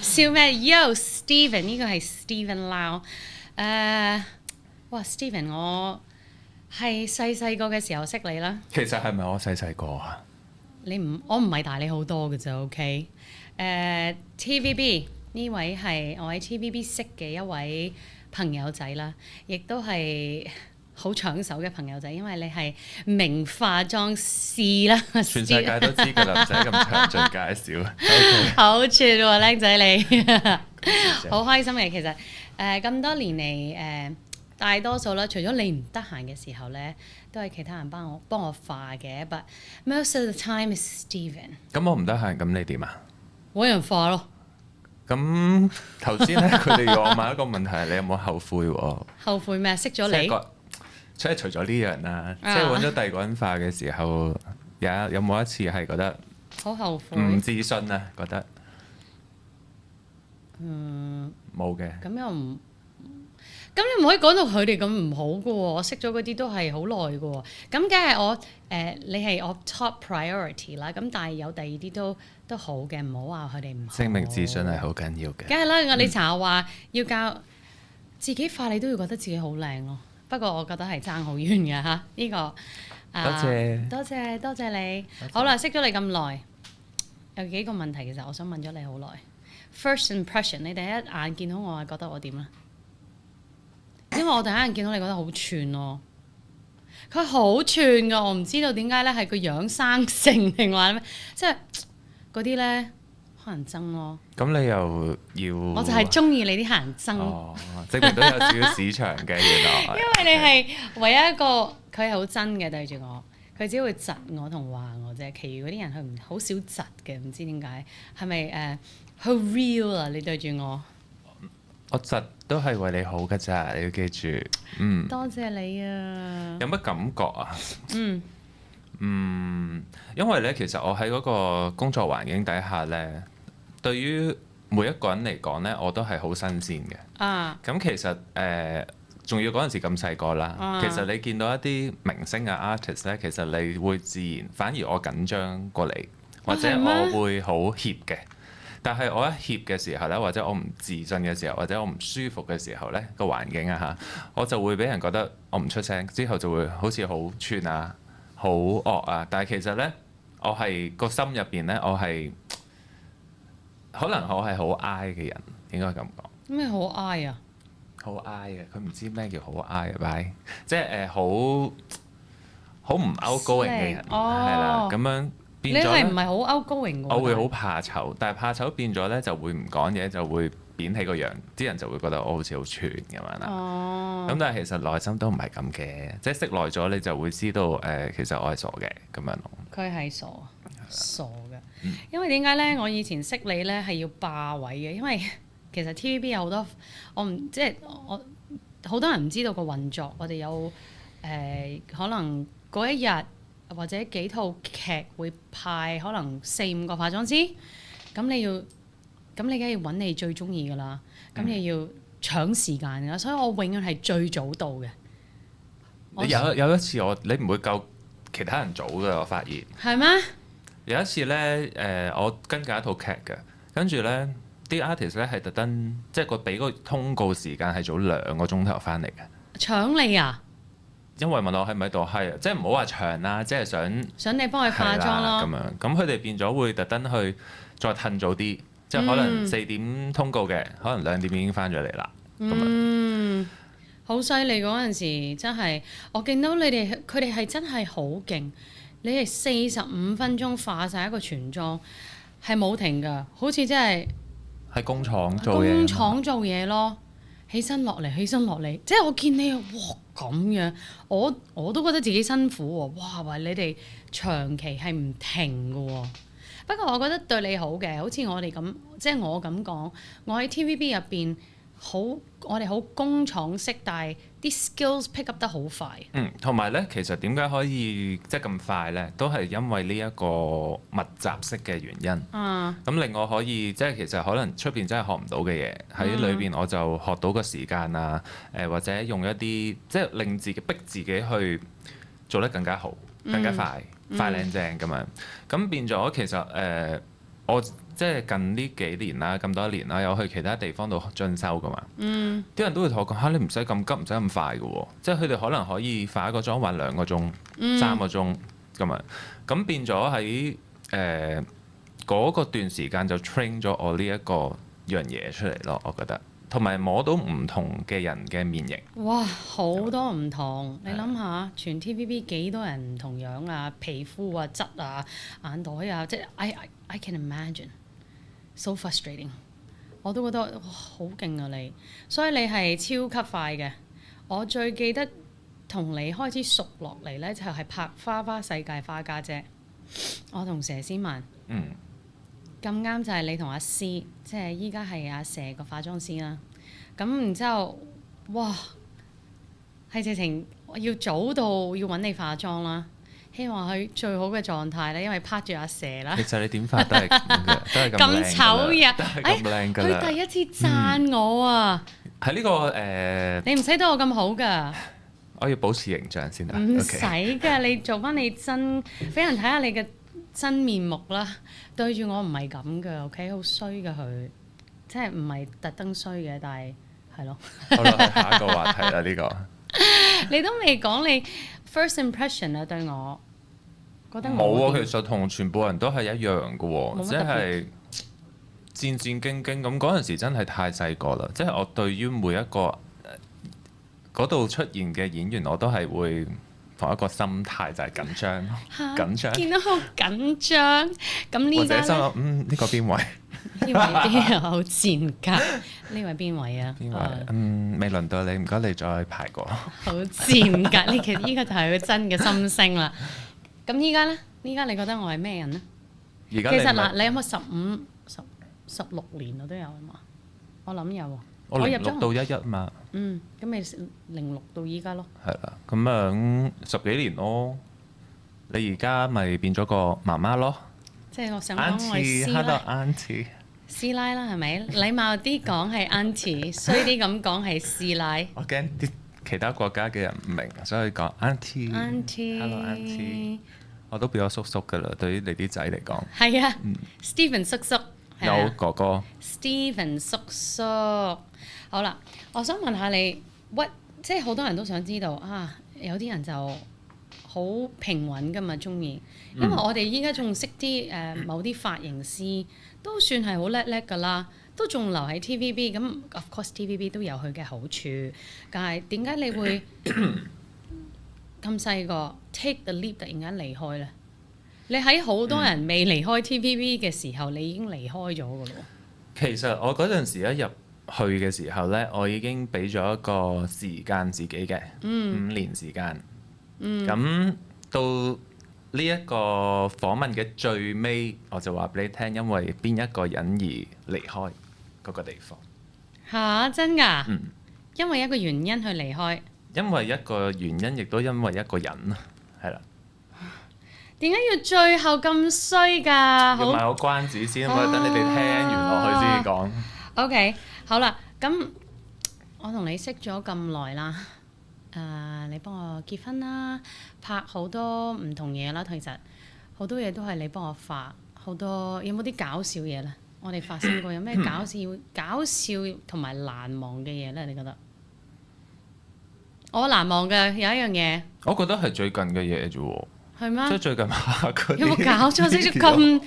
笑咩？Yo，Steven 呢個係 Steven Lau。哇，Steven，我係細個嘅時候識你啦。其實係咪我細個啊？我唔係大你好多嘅啫，OK？TVB 呢位係我喺 TVB 識嘅一位朋友仔啦，亦都係好搶手嘅朋友仔，因為你係名化妝師啦，全世界都知㗎啦，唔使咁詳盡介紹。好串喎，靚仔你，好開心嘅。其實咁多年嚟大多數啦，除咗你唔得閒嘅時候咧，都係其他人幫我化嘅。But most of the time is Steven。咁我唔得閒，咁你點啊？揾人化咯。咁頭先咧，佢哋要我問一個問題，你有冇後悔喎？後悔咩？識咗你？即係除咗呢樣啦，即係揾咗第二個人化嘅時候，有冇一次係覺得好後悔？唔自信啊？覺得冇嘅。咁又唔，咁你唔可以講到佢哋咁唔好嘅喎。我識咗嗰啲都係好耐嘅喎。咁梗係你係我 top priority 啦。咁但係有第二啲都好嘅，唔好話佢哋唔好。證明自信係好緊要嘅。梗係啦，你成日話要教自己化，你都要覺得自己好靚咯。不過我覺得係爭好遠嘅嚇，呢個多謝你。好啦，識咗你咁耐，有幾個問題其實我想問咗你好耐。First impression，你第一眼見到我係覺得我點咧？因為我第一眼見到你覺得好串咯，佢好串噶，我唔知道點解咧，係個樣生性定話咩？即係嗰啲咧黑人憎咯。咁你又要？我就係中意你啲黑人憎。哦，證明都有少少市場嘅原來。因為你係唯一一個，佢係好真嘅對住我，佢只會窒我同話我啫，其餘嗰啲人佢唔好少窒嘅，唔知點解，係咪好 real 啊？你對住我，我窒都係為你好㗎咋，你要記住。多謝你啊！有乜感覺啊？因為咧，其實我喺嗰個工作環境底下咧，對於每一個人嚟講咧，我都係好新鮮嘅。咁其實仲要嗰陣時咁細個啦。其實你見到一啲明星嘅 artist 咧，其實你會自然反而我緊張過你，或者我會好怯嘅。但係我一怯嘅時候咧，或者我唔自信嘅時候，或者我唔舒服嘅時候咧，個環境啊嚇，我就會俾人覺得我唔出聲，之後就會好似好串啊、好惡啊。但係其實咧，我係個心入邊咧，我係可能我係好 I 嘅人，應該咁講。咩好 I 啊？好 I 嘅，佢唔知咩叫好 I 嘅，即係好唔 outgoing 嘅人，係啦咁樣。變咗你係唔係好 outgoing 喎？我會好怕醜，但係怕醜變咗咧就會唔講嘢，就會扁起個樣，啲人就會覺得我好似好串咁樣啦。咁但係其實內心都唔係咁嘅，即係識耐咗你就會知道其實我係傻嘅咁樣咯。佢係傻嘅，因為點解咧？我以前識你咧係要霸位嘅，因為其實 TVB 有好多我好多人唔知道個運作，我哋有可能嗰一日。或者幾套劇會派可能4-5個化妝師，咁你梗係要揾你最中意噶啦，咁你要搶時間噶，所以我永遠係最早到嘅。有一次你唔會夠其他人早嘅，我發現。係咩？有一次咧，我跟緊一套劇嘅，跟住咧啲 artist 咧係特登，即係佢俾個通告時間係早2個鐘頭翻嚟嘅。搶你啊！因為問我喺唔喺度係，即係唔好話長啦，即係想你幫佢化妝咯。咁樣，咁佢哋變咗會特登去再褪早啲，即係可能4點通告嘅，可能2點已經翻咗嚟啦。好犀利嗰陣時，真係我見到佢哋係真係好勁。你係45分鐘化晒一個全妝，係冇停㗎，好似真係喺工廠做嘢。工廠做嘢咯，起身落嚟，即係我見你哇咁樣，我都覺得自己辛苦喎。哇！你哋長期係唔停㗎喎。不過我覺得對你好嘅，好似我哋咁，即係我咁講，我喺 TVB 入邊我哋好工廠式，但係啲 skills pick up 得好快。同埋咧，其實點解可以即係咁快咧？都係因為呢一個密集式嘅原因。咁令我可以即係其實可能出邊真係學唔到嘅嘢，喺裏邊我就學到個時間啊，或者用一啲即係令自己逼自己去做得更加好、更加快、快靚正咁樣。咁變咗其實我即係近呢幾年啦，咁多年啦，有去其他地方度進修噶嘛。啲人都會同我講嚇，你唔使咁急，唔使咁快嘅喎。即係佢哋可能可以化一個妝畫2個鐘、3個鐘咁樣。咁變咗喺嗰個段時間就 train 咗我呢一個樣嘢出嚟咯，我覺得。同埋摸到唔同嘅人嘅面型。哇，好多唔同！你諗下，全 TVB 幾多人唔同樣啊？皮膚啊、質啊、眼袋啊，即係 I can imagine，so frustrating。我都覺得哇，好勁啊你！所以你係超級快嘅。我最記得同你開始熟落嚟咧，就係拍《花花世界花家姐》。我同佘詩曼。咁啱就係你同阿詩，即係依家係阿佘個化妝師啦。咁然之後，哇，係直情要早到要揾你化妝啦。希望佢最好嘅狀態咧，因為拍住阿佘啦。其實你點化都係咁嘅，都係咁醜呀！都係咁靚㗎啦。佢第一次讚我啊！喺呢個你唔使對我咁好㗎。我要保持形象先得。唔使㗎，你做翻你真，俾人睇下你嘅真面目啦。對住我唔係咁嘅，OK， 好衰㗎佢，即係唔係特登衰嘅，但係係咯。好啦，下一個話題啦，呢個。你都未講你 first impression 啊，對我覺得冇啊，其實同全部人都係一樣嘅喎，即係戰戰兢兢咁。嗰陣時真係太細個啦，即係我對於每一個嗰度出現嘅演員，我都係會同一個心態就係緊張，緊張。見到好緊張，咁呢家咧？或者心諗呢個邊位？呢位邊啊？好賤格！呢位邊位啊？邊位？未輪到你，唔該你再排過。好賤格！呢其實依個就係佢真嘅心聲啦。咁依家咧？依家你覺得我係咩人咧？其實嗱，你有冇16年我都有啊嘛？我諗有喎。我06到11嘛。咁咪06到依家咯。係啦，咁樣10幾年咯。你而家咪變咗個媽媽咯。即係我想講我係師奶啦，係咪？禮貌啲講係 auntie， 衰啲咁講係師奶。我驚啲其他國家嘅人唔明，所以講 auntie。Hello auntie。我都變咗叔叔噶啦，對於你啲仔嚟講。係啊，Steven 叔叔。有哥哥。Steven 叔叔。好啦，我想問下你，即係好多人都想知道啊，有啲人就好平穩噶嘛，中意。因為我哋依家仲識啲某啲髮型師都算係好叻㗎啦，都仲留喺 TVB。咁 of course TVB 都有佢嘅好處，但係點解你會咁細個 take the leap 突然間離開咧？你喺好多人未離開 TVB 嘅時候，你已經離開咗㗎咯。其實我嗰陣時一入去嘅時候咧，我已經俾咗一個時間自己嘅5年時間。咁到呢一個訪問嘅最尾，我就話俾你聽，因為邊一個人而離開嗰個地方。嚇，真㗎？因為一個原因去離開。因為一個原因，亦都因為一個人啊，係啦。點解要最後咁衰㗎？要賣個關子先，我等你哋聽完落去先講。OK， 好啦，咁我同你識咗咁耐啦。你幫我結婚啦，拍好多唔同嘢啦，其實好多嘢都係你幫我發，好多有冇啲搞笑嘢咧？我哋發生過有咩搞笑同埋難忘嘅嘢咧？你覺得？我難忘嘅有一樣嘢，我覺得係最近嘅嘢啫喎。係咩？即係最近拍嗰啲。有冇搞錯？識咗咁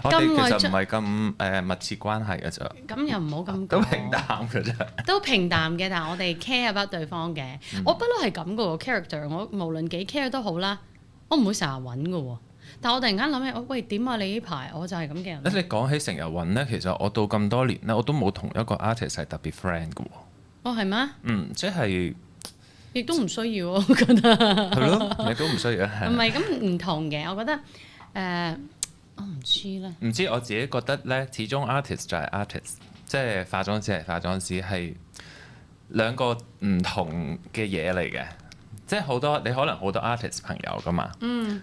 我哋其實唔係咁密切關係嘅啫。咁又唔好咁講。都平淡嘅啫。都平淡嘅，但係我哋 care about 對方嘅。我不嬲係咁嘅喎 character，我無論幾 care 都好啦，我唔會成日揾嘅喎。但我突然間諗起，喂，點啊？你呢排我就係咁嘅人。你講起成日揾咧，其實我到咁多年咧，我都冇同一個 artist 係特別 friend 嘅喎。哦，係咩？即係。亦都唔需要，我覺得。係咯，你都唔需要。唔係咁唔同嘅，我覺得我唔知咧。唔知我自己覺得咧，始終 artist 就係 artist，即係化妝師係化妝師，係兩個唔同嘅嘢嚟嘅。即係好多你可能好多 artist 朋友噶嘛，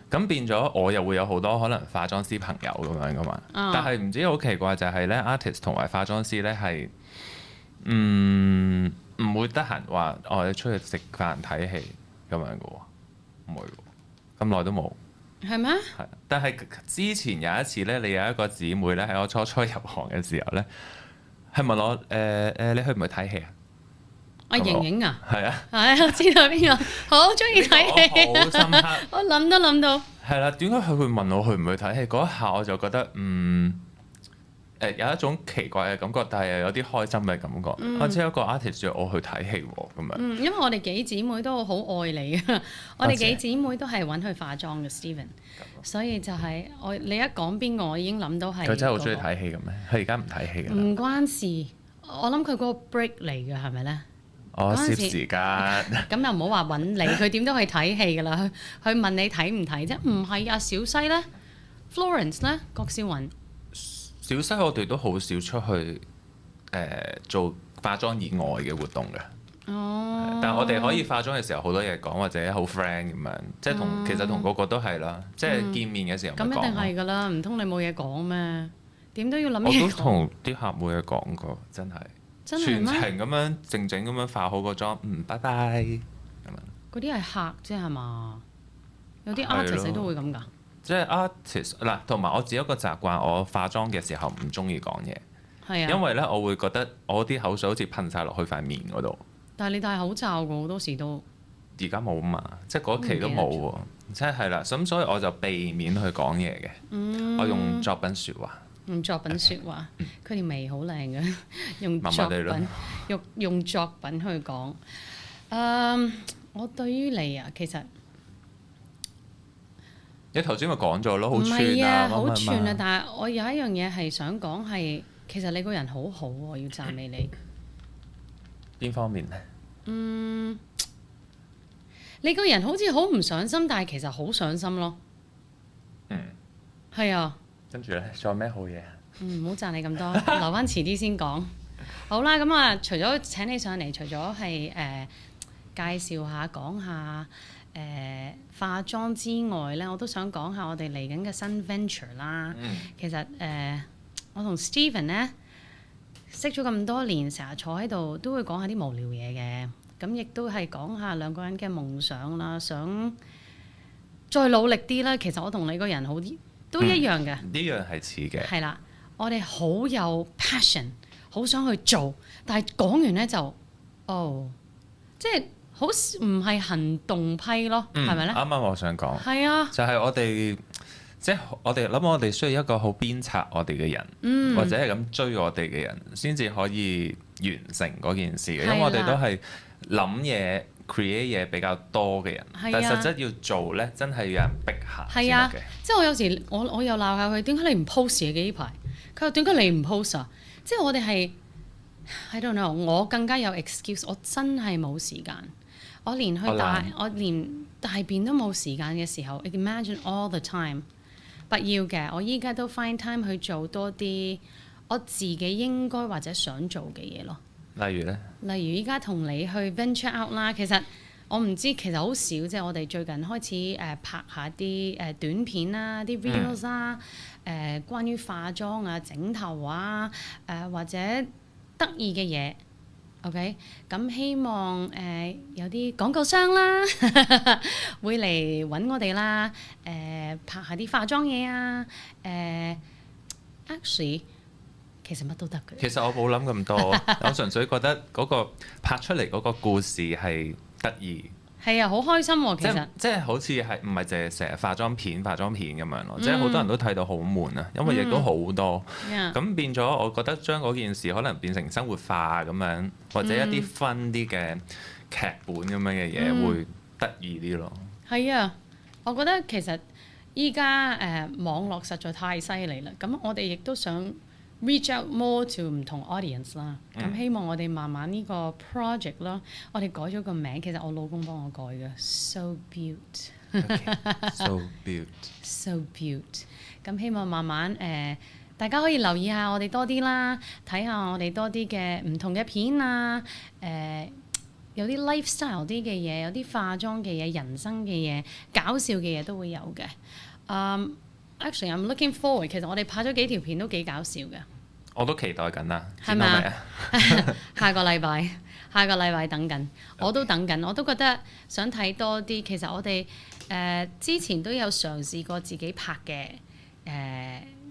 咁變咗我又會有好多可能化妝師朋友咁樣噶嘛。但係唔知好奇怪就係咧，artist 同埋化妝師咧係唔會得閒話我哋出去食飯睇戲咁樣嘅喎，唔會喎。咁耐都冇。係咩？係，但係之前有一次咧，你有一個姊妹咧喺我初入行嘅時候咧，係問我你去唔去睇戲啊？阿瑩瑩啊，係啊，係我知道邊個，好中意睇戲好深刻。我諗都諗到。係啦，點解佢會問我去唔去睇戲？嗰一下我就覺得有一種奇怪嘅感覺，但係又有啲開心嘅感覺。我只係一個 artist 約我去睇戲喎，咁樣。因為我哋幾姊妹都好愛你嘅，我哋幾姊妹都係揾佢化妝嘅 Steven，所以就係你一講邊個，我已經諗到係。佢真係好中意睇戲嘅咩？佢而家唔睇戲㗎啦。唔關事，我諗佢嗰個 break 嚟嘅係咪咧？我攝時間。咁又唔好話揾你，佢點都去睇戲㗎啦。佢問你睇唔睇啫？唔係啊，小西咧 ，Florence 咧，郭少雲。小西我哋都好少出去做化妝以外嘅活動嘅。哦。但係我哋可以化妝嘅時候好多嘢講，或者好 friend 咁樣，即係其實同個個都係啦。即係見面嘅時候咪講。咁一定係㗎啦，唔通你冇嘢講咩？點都要諗嘢講。我都同啲客冇嘢講過，真係。真係全程咁樣靜靜咁樣化好個妝，拜拜咁樣。嗰啲係客啫係嘛？有啲 artist 都會咁㗎。即係 artist 嗱，同埋我自己一個習慣，我化妝嘅時候唔中意講嘢。係啊。因為咧，我會覺得我啲口水好似噴晒落去塊面嗰度。但係你戴口罩㗎，好多時都。而家冇嘛，即係嗰期都冇喎。即係啦，咁所以我就避免去講嘢嘅。我用作品説話。用作品説話，佢條眉好靚嘅，用作品用作品去講。我對於你啊，其實你頭先咪講咗咯，好串啊，唔係啊，好串啊！但係我有一樣嘢係想講係，其實你個人好好喎，要讚美你。邊方面咧？你個人好似好唔上心，但係其實好上心咯。係啊。跟住咧，仲有咩好嘢？唔好讚你咁多，留翻遲啲先講。好啦，咁啊，除咗請你上嚟，除咗係介紹下、講下化妝之外咧，我都想講下我哋嚟緊嘅新 venture 啦。其實我同 Steven 咧識咗咁多年，成日坐喺度都會講下啲無聊嘢嘅。咁亦都係講下兩個人嘅夢想啦，想再努力啲啦。其實我同你個人好啲。都一樣嘅，呢樣係似嘅。係啦，我哋好有 passion， 好想去做，但係講完咧就，即係好唔係行動批咯，係咪咧？啱啱我想講，係啊，就係我哋，即係我哋諗，我哋需要一個好鞭策我哋嘅人，或者係咁追我哋嘅人，先至可以完成嗰件事嘅。因為我哋都係諗嘢。create 嘢比較多嘅人，但係實質要做咧，真係有人逼下先得嘅。即係我有時我又鬧下佢，點解你唔 post 嘢嘅呢排？佢話點解你唔 post 啊？即係我哋係 I don't know， 我更加有 excuse， 我真係冇時間。我連大便都冇時間嘅時候 ，imagine all the time。不要嘅，我依家都 find time 去做多啲我自己應該或者想做嘅嘢咯。例如咧？例如依家同你去 venture out 啦，其實我唔知，其實好少啫。我哋最近開始拍下啲短片啦，啲 videos 啦，關於化妝啊、整頭啊，或者得意嘅嘢。OK，咁希望有啲廣告商啦會嚟揾我哋啦，拍下啲化妝嘢啊，actually。其實乜都得嘅。其實我冇諗咁多，我純粹覺得嗰個拍出嚟嗰個故事係得意。係啊，好開心喎！其實即係好似係唔係淨係成日化妝片咁樣咯？即係好多人都睇到好悶啊，因為亦都好多。咁變咗，我覺得將嗰件事可能變成生活化咁樣，或者一啲分啲嘅劇本咁樣嘅嘢，會得意啲咯。係啊，我覺得其實依家網絡實在太犀利啦。咁我哋亦都想reach out more to 唔同 audience 啦，咁希望我哋慢慢呢個 project 啦，我哋改咗個名，其實我老公幫我改嘅，So Beaut，So Beaut，咁希望慢慢大家可以留意下我哋多啲啦，睇下我哋多啲嘅唔同嘅片啊，有啲 lifestyle 啲嘅嘢，有啲化妝嘅嘢，人生嘅嘢，搞笑嘅嘢都會有嘅。Actually, I'm looking forward。其實我哋拍咗幾條片都幾搞笑嘅。我都期待緊啦，係咪？下個禮拜等緊，我都等緊，我都覺得想睇多啲。其實我哋之前都有嘗試過自己拍嘅，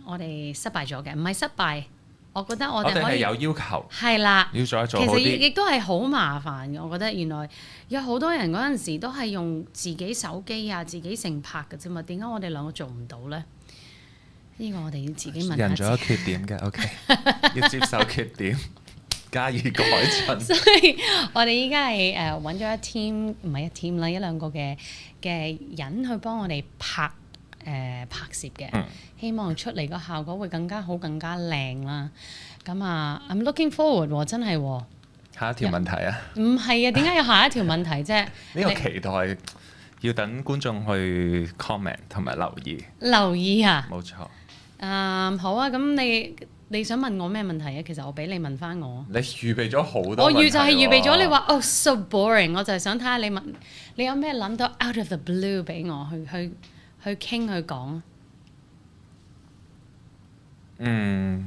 我哋失敗咗嘅，唔係失敗，我覺得我哋可以有要求，係啦，要再做好啲。其實亦都係好麻煩嘅，我覺得原來有好多人嗰陣時都係用自己手機啊、自己成拍嘅啫嘛，點解我哋兩個做唔到咧？呢個我哋要自己問下。人仲有缺點嘅，OK，要接受缺點，加以改進。所以我哋依家係揾咗一 team，唔係一 team 啦，一兩個嘅人去幫我哋拍攝嘅，希望出嚟個效果會更加好、更加靚啦。咁啊，I'm looking forward 喎，真係喎。下一條問題啊？唔係啊，點解有下一條問題啫？呢個期待要等觀眾去 comment 同埋留意。留意啊！冇錯。好啊，咁你想問我咩問題啊？其實我俾你問翻我。你預備咗好多問題喎。我就係預備咗，你話oh so boring，我就係想睇下你有咩諗到 out of the blue 俾我去傾去講。冇，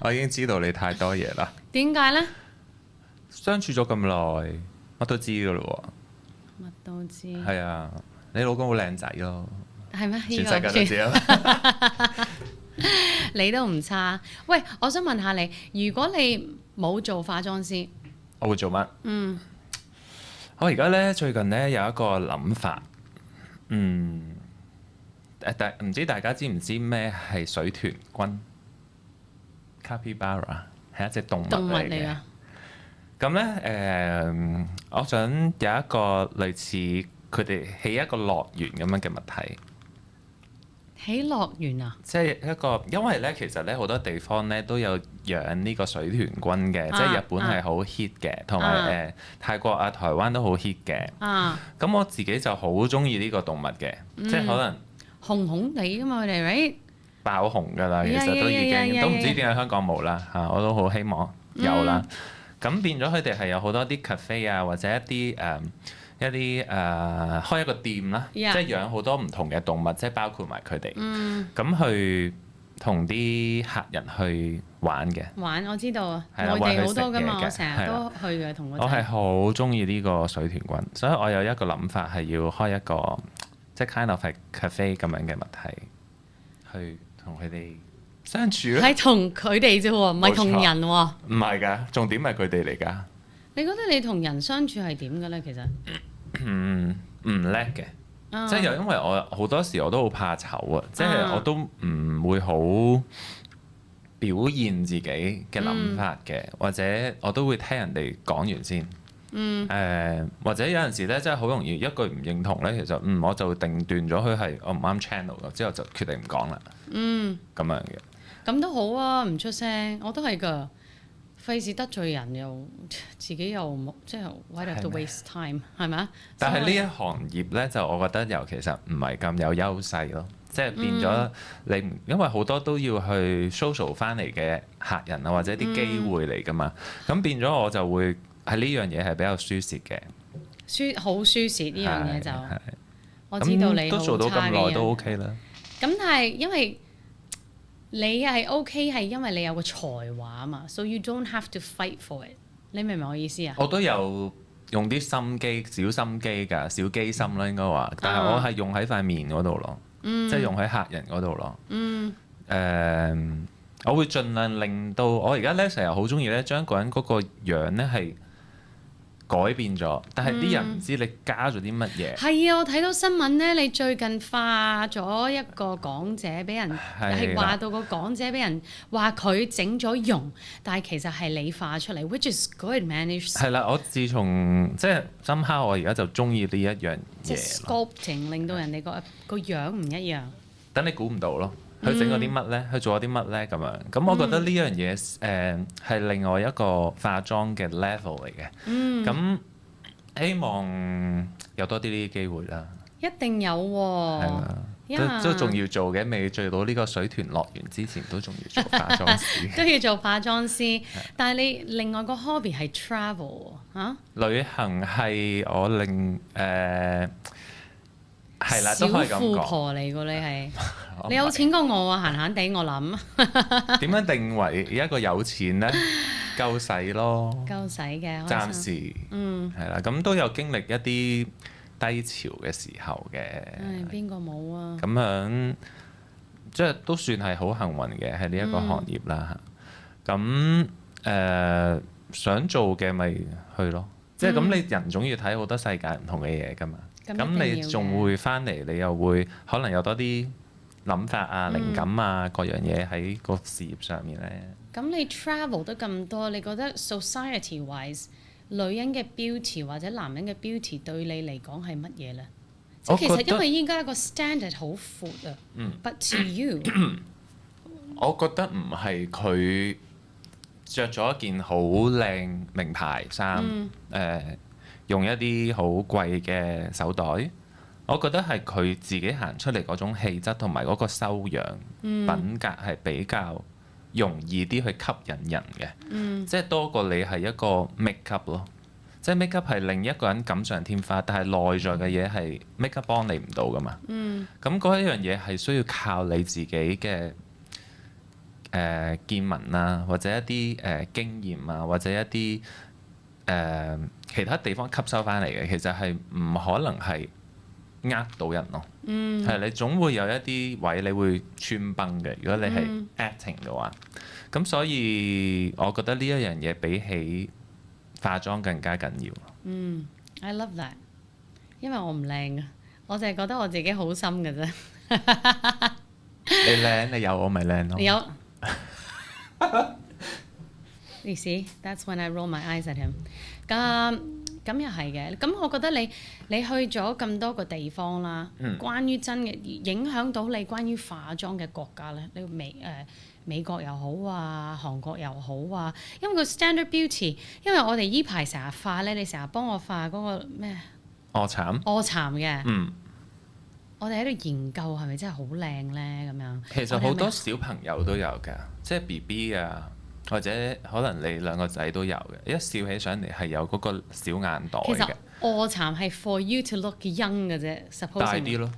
我已經知道你太多嘢啦。點解咧？相處咗咁耐，乜都知噶咯喎。乜都知。係啊，你老公好靚仔咯。係咩？全世界都知啊！你都唔差。喂，我想問下你，如果你冇做化妝師，我會做乜？我而家咧最近咧有一個諗法，唔知大家知唔知咩係水豚君 ？Capybara 係一隻動物嚟嘅。咁咧我想有一個類似佢哋起一個樂園咁樣嘅物體。起樂園啊！即係一個，因為咧其實咧好多地方咧都有養呢個水豚君嘅，即係日本係好 hit 嘅，同埋泰國啊、台灣都好 hit 嘅。咁我自己就好中意呢個動物嘅，即係可能紅紅地㗎嘛，佢哋 right 爆紅㗎啦，其實都已經都唔知點解香港冇啦嚇，我都好希望有啦。咁變咗佢哋係有好多啲 cafe 啊，或者一啲開一個店啦，即係養好多唔同嘅動物，即係包括埋佢哋，咁去同啲客人去玩嘅。玩我知道啊，內地好多㗎嘛，我成日都去嘅，同我係好中意呢個水豚君，所以我有一個諗法係要開一個即係 kind of 係 cafe 咁樣嘅物體，去同佢哋相處咯。係同佢哋啫喎，唔係同人喎。唔係㗎，重點係佢哋嚟㗎。你覺得你同人相處係點嘅咧？其實唔叻嘅，即係又因為我好多時我都好怕醜啊，即係我都唔會好表現自己嘅諗法嘅，或者我都會聽人哋講完先。或者有陣時咧，真係好容易一句唔認同咧，其實我就定斷咗佢係我唔啱 channel 嘅，之後就決定唔講啦。咁樣嘅。咁都好啊，唔出聲，我都係㗎。費事得罪人又自己又冇，即係 why have to waste time 係咪啊？但係呢一行業咧，就我覺得尤其實唔係咁有優勢咯，即係變咗你，因為好多都要去 social 翻嚟嘅客人啊，或者啲機會嚟㗎嘛，咁變咗我就會喺呢樣嘢係比較舒適嘅，好舒適呢樣嘢就我知道你都做到咁耐都 OK 啦。咁但係因為你係 OK 係因為你有個才華啊嘛， so you don't have to fight for it。你明唔明我意思啊？我都有用啲心機、小心機㗎，小機心啦應該話，但係我係用喺塊面嗰度咯，即係用喺客人嗰度咯。我會盡量令到我而家咧成日好中意咧將一個人嗰個樣咧係改變咗，但係啲人唔知你加咗啲乜嘢。係啊，我睇到新聞咧，你最近化咗一個港姐俾人係話到個港姐俾人話佢整咗容，但係其實係你化出嚟 ，which is good managed。係啦，我自從即係深刻，我而家就中意呢一樣嘢。即係 sculpting 令到人哋個樣唔一樣。等你估唔到咯。佢整咗啲乜咧？佢做咗啲乜咧？咁樣咁，我覺得呢樣嘢係另外一個化妝嘅 level 嚟嘅。咁希望有多啲呢啲機會啦。一定有喎。係啦，都仲要做嘅，未做到呢個水豚樂園之前，都仲要做化妝師。都要做化妝師，但係你另外個 hobby 係 travel 嚇？旅行係我係啦，都可以咁講。小富婆嚟㗎，你係你有錢過我啊，閒閒地我諗。點樣定為一個有錢咧？夠使咯，夠使嘅，暫時係啦，咁都有經歷一啲低潮嘅時候嘅。唉，邊個冇啊？咁樣即係都算係好幸運嘅喺呢一個行業啦。咁想做嘅咪去咯，即係咁你人總要睇好多世界唔同嘅嘢㗎嘛。咁你仲會翻嚟，你又會可能有多啲諗法啊、靈感啊各樣嘢喺個事業上面咧。咁你 travel 得咁多，你覺得 society wise 女人嘅 beauty 或者男人嘅 beauty 對你嚟講係乜嘢咧？即係其實因為依家個 standard 好闊啊。But to you，我覺得唔係佢着咗一件好靚名牌衫，用一啲好貴嘅手袋，我覺得係佢自己行出嚟嗰種氣質同埋嗰個修養、品格係比較容易啲去吸引人嘅，即係多過你係一個 make up 咯，即係 make up 係令一個人錦上添花，但係內在嘅嘢係 make up 幫你唔到噶嘛。咁嗰一樣嘢係需要靠你自己嘅見聞啊，或者一啲經驗啊，或者一啲其他地方吸收翻嚟嘅，其實係唔可能係呃到人咯。係你總會有一啲位你會穿崩嘅，如果你係 acting 嘅話。咁所以我覺得呢一樣嘢比起化妝更加緊要。I love that， 因為我唔靚啊，我淨係覺得我自己好深嘅啫。你靚，你有我咪靚咯。有。You see, that's when I roll my eyes at him。咁又係嘅。咁我覺得你去咗咁多個地方啦，關於真嘅影響到你關於化妝嘅國家咧，你美國又好啊，韓國又好啊，因為個 standard beauty， 因為我哋依排成日化咧，你成日幫我化嗰個咩？臥蠶嘅。我哋喺度研究係咪真係好靚咧咁樣。其實好多小朋友都有㗎，即係 BB 啊。或者可能你兩個仔都有嘅，一笑起上嚟係有嗰個小眼袋嘅。其實臥蠶係 for you to look young 嘅啫 ，suppose 大啲咯，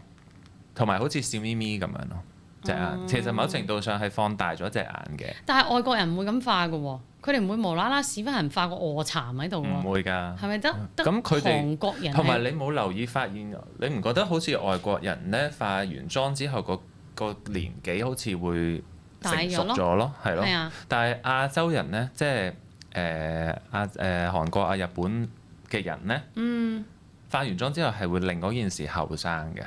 同埋好似笑咪咪咁樣咯，隻眼。其實某程度上係放大咗隻眼嘅。但係外國人唔會咁化嘅喎，佢哋唔會無啦啦屎忽痕化個臥蠶喺度喎。唔會㗎。係咪得？咁佢哋韓國人同埋你冇留意發現，你唔覺得好似外國人咧化完妝之後個年紀好似會成熟咗咯，係咯。但係亞洲人咧，即係韓國啊、日本嘅人咧，化完妝之後係會令嗰件事後生嘅。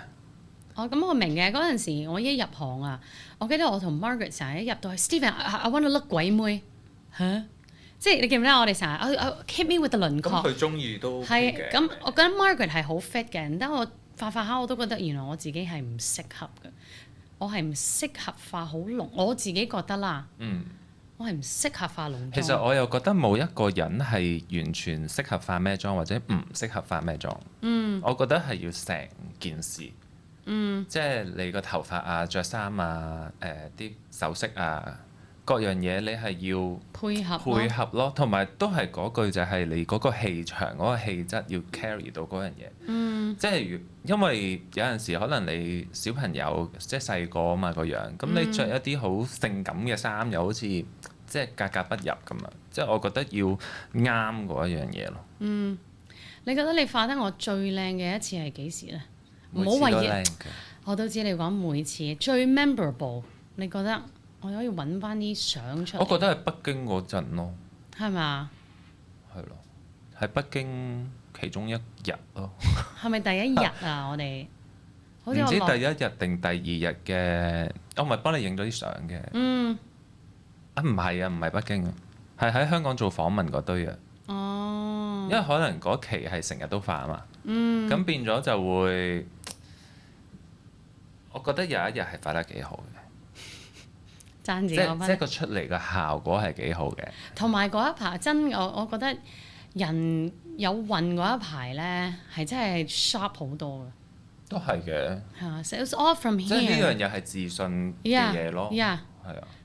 咁我明嘅。嗰陣時我一入行啊，我記得我同 Margaret 成日一入到去 Steven，I want to look 鬼妹嚇，即係你記唔記得我哋成日hit me with the 輪廓。咁佢中意都係咁，我覺得 Margaret 係好 fit 嘅，但我化下我都覺得原來我自己係唔適合嘅。我係唔適合化好濃，我自己覺得啦。我係唔適合化濃妝。其實我又覺得冇一個人係完全適合化咩妝或者唔適合化咩妝。我覺得係要成件事。即係你個頭髮啊、着衫啊、啲首飾啊，各樣嘢你係要配合咯，同埋都係嗰句就係你嗰個氣場、嗰個氣質要 carry 到嗰樣嘢。即係因為有陣時可能你小朋友即係細個啊嘛個樣，咁你着一啲好性感嘅衫，又好似即係格格不入咁樣。即係我覺得要啱嗰一樣嘢咯。你覺得你化得我最靚嘅一次係幾時咧？唔好話嘢，我都知你講每次最 memorable。你覺得我可以揾翻啲相出嚟？我覺得係北京嗰陣咯。係咪啊？係咯，係北京其中一日咯。係咪第一日啊？我哋好似唔知第一日定第二日嘅，我咪幫你影咗啲相嘅。唔係啊，唔係北京啊，係喺香港做訪問嗰堆啊。因為可能嗰期係成日都化啊嘛。咁變咗就會，我覺得有一日係化得幾好嘅。讚自己，即係個出嚟嘅效果係幾好嘅。同埋嗰一排真，我覺得人有運嗰一排咧，係真係 sharp 好多嘅。都係嘅。係啊 so it's all from here。即係呢樣嘢係自信嘅嘢咯。係啊。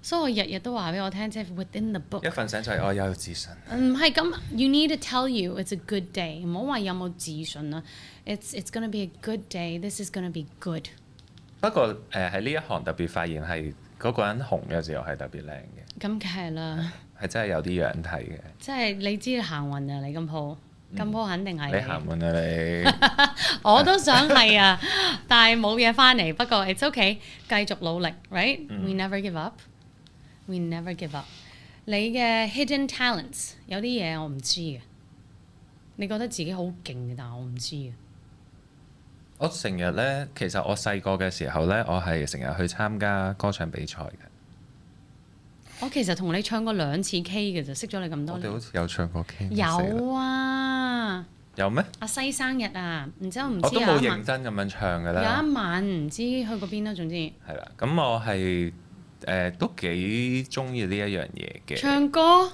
所以我日日都話俾我聽，即係 within the book。一瞓醒就係我有自信。唔係咁 ，you need to tell you it's a good day。唔好話有冇自信啦。It's gonna be a good day. This is gonna be good。不過喺呢一行特別發現係嗰個人紅嘅時候係特別靚嘅。咁梗係啦。係真係有啲樣睇嘅。即係你知行運啊！你咁鋪肯定係你行運啊你！我都想係啊，但係冇嘢翻嚟。不過 it's okay，繼續努力，right？We never give up，we never give up。你嘅 hidden talents 有啲嘢我唔知嘅，你覺得自己好勁嘅，但係我唔知嘅。我成日咧，其實我細個嘅時候咧，我係成日去參加歌唱比賽嘅。我其實同你唱過2次 K 嘅就識咗你咁多年。我哋好似有唱過 K。有啊。有咩？阿西生日啊，然之後唔知我都冇認真咁樣唱㗎啦。有一晚唔知去過邊啦，總之。係啦，咁我係都幾中意呢一樣嘢嘅。唱歌。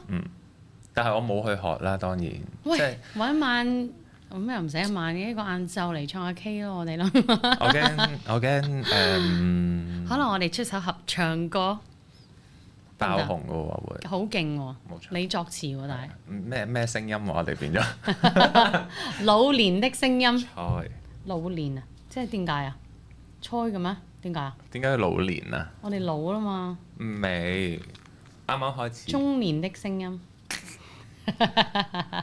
但係我冇去學啦，當然。喂，揾一晚咁又唔使一晚嘅，一個晏晝嚟唱下 K 咯，我哋咯。我驚可能我哋出手合唱歌。爆紅嘅喎會。好勁喎！冇錯。你作詞喎，但係。咩聲音我哋變咗？老年的聲音。猜。老年啊，即係點解啊？猜嘅咩？點解啊？點解要老年啊？我哋老啦嘛。未，啱啱開始。中年的聲音。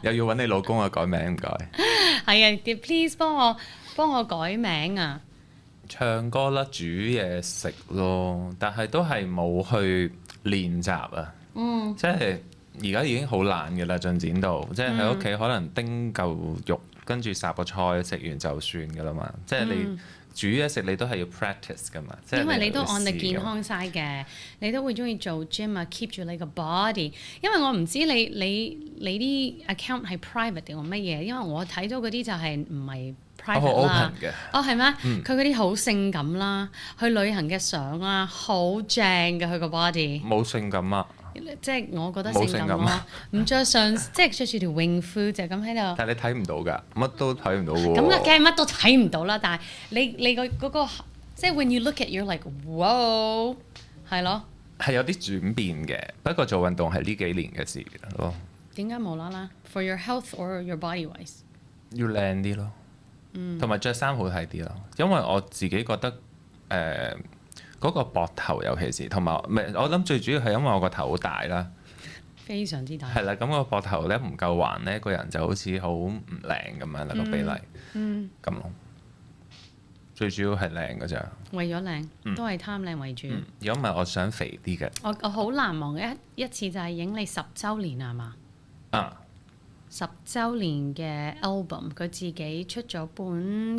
又要揾你老公啊改名唔該。係啊 ，please 幫我改名啊！唱歌啦，煮嘢食咯，但係都係冇去練習啊。即係而家已經好懶嘅啦，進展到即係喺屋企可能叮嚿肉，跟住烚個菜食完就算嘅啦嘛。即係你煮嘢食你都係要 practice 噶嘛。因為你都按你健康晒嘅，你都會中意做 gym 啊 ，keep 住你個 body。因為我唔知你啲 account 係 private 定係乜嘢，因為我睇到嗰啲就係唔係 private 啦。哦，係咩？佢嗰啲好性感啦，去旅行嘅相啦，好正嘅佢個 body。冇性感啊！即係我覺得性感咯，唔着上即係着住條泳褲就咁喺度。但係你睇唔到㗎，乜都睇唔到喎。咁啊，梗係乜都睇唔到啦。但係你嗰個即係 when you look at you're like wow 係咯。係有啲轉變嘅，不過做運動係呢幾年嘅事咯。點解無啦啦 for your health or your body wise？要靚啲咯，同埋着衫好睇啲咯。因為我自己覺得嗰個膊頭尤其是，同埋我諗最主要係因為我個頭好大啦，非常之大。係啦，咁個膊頭咧唔夠橫咧，個人就好似好唔靚咁樣啦個比例，咁咯。最主要係靚㗎咋。為咗靚，都係貪靚為主。如果唔係，我想肥啲嘅。我好難忘嘅一次就係影你10週年係嘛？10週年嘅 album，佢自己出咗本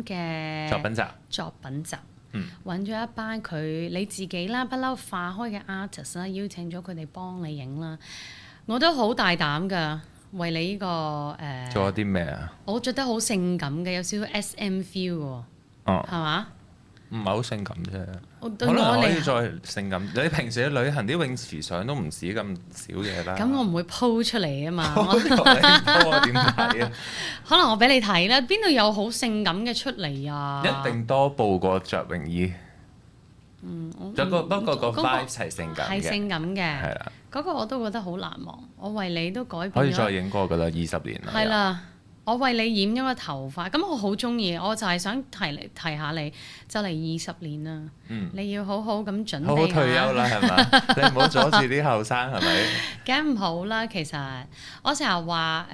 嘅作品集。揾咗一班你自己啦，不嬲化開嘅 artist 啦，邀請咗佢哋幫你影啦。我都好大膽㗎，為你呢個做咗啲咩啊？我着得好性感嘅，有少少 SM feel 喎。係嘛？唔係好性感啫。可能可以再性感。你平時去旅行啲泳池相都唔止咁少嘢啦。咁我唔會 po 出嚟啊嘛。我點睇啊？可能我俾你睇啦，邊度有好性感嘅出嚟啊？一定多報過着泳衣。不過個 vibe 係性感嘅。係性感嘅。係啦。嗰個我都覺得好難忘，我為你都改變咗。可以再影過㗎啦，20年啦。係啦。我為你染咗個頭髮，咁我好中意，我就係想提下你，就嚟20年啦。你要好好咁準備下。好好退休啦，係咪？你唔好阻住啲後生，係咪？梗唔好啦，其實我成日話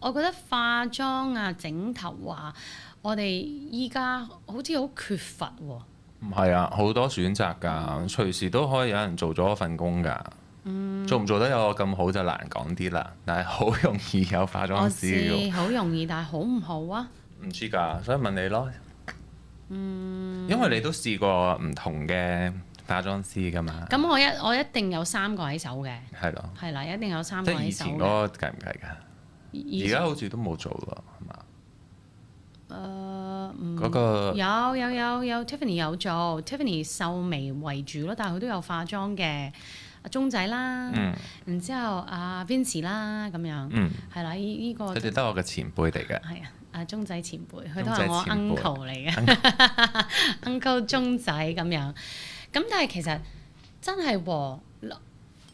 我覺得化妝啊、整頭啊，我哋依家好似好缺乏喎。唔係啊，好多選擇㗎，隨時都可以有人做咗一份工㗎。做唔做得有我咁好就難講啲啦，但係好容易有化妝師嘅。我知好容易，但係好唔好啊？唔知㗎，所以問你咯。因為你都試過唔同嘅化妝師㗎嘛。咁我一定有3個喺手嘅。係咯。係啦，一定有3個喺手。即係以前嗰個計唔計㗎？而家好似都冇做咯，係嘛？嗰個有 Tiffany 有做 Tiffany 秀眉為主咯，但係佢都有化妝嘅。阿鐘仔啦，然之後阿 Vincy 啦咁樣，係啦，呢個佢哋都係我嘅前輩嚟嘅。係啊，阿鐘仔前輩，佢都係我 uncle 嚟嘅，uncle 鐘仔咁樣。咁但係其實真係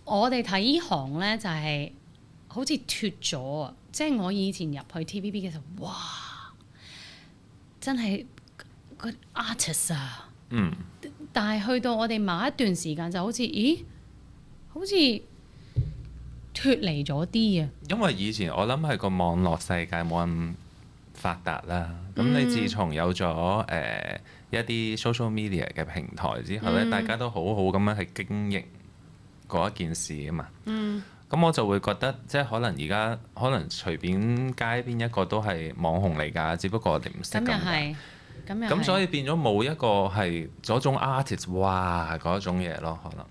我哋睇呢行咧就係好似脫咗啊！即係我以前入去 TVB 嘅時候，哇，真係個 artist 啊！但係去到我哋某一段時間就好似，咦？好似脫離咗啲啊。因為以前我諗係個網絡世界冇咁發達啦，咁你自從有咗一啲 social media 嘅平台之後咧，大家都好好咁樣去經營嗰一件事啊嘛。咁我就會覺得，即係可能而家可能隨便街邊一個都係網紅嚟㗎，只不過我哋唔識咁解。咁所以變咗冇一個係嗰種 artist 哇嗰種嘢咯，可能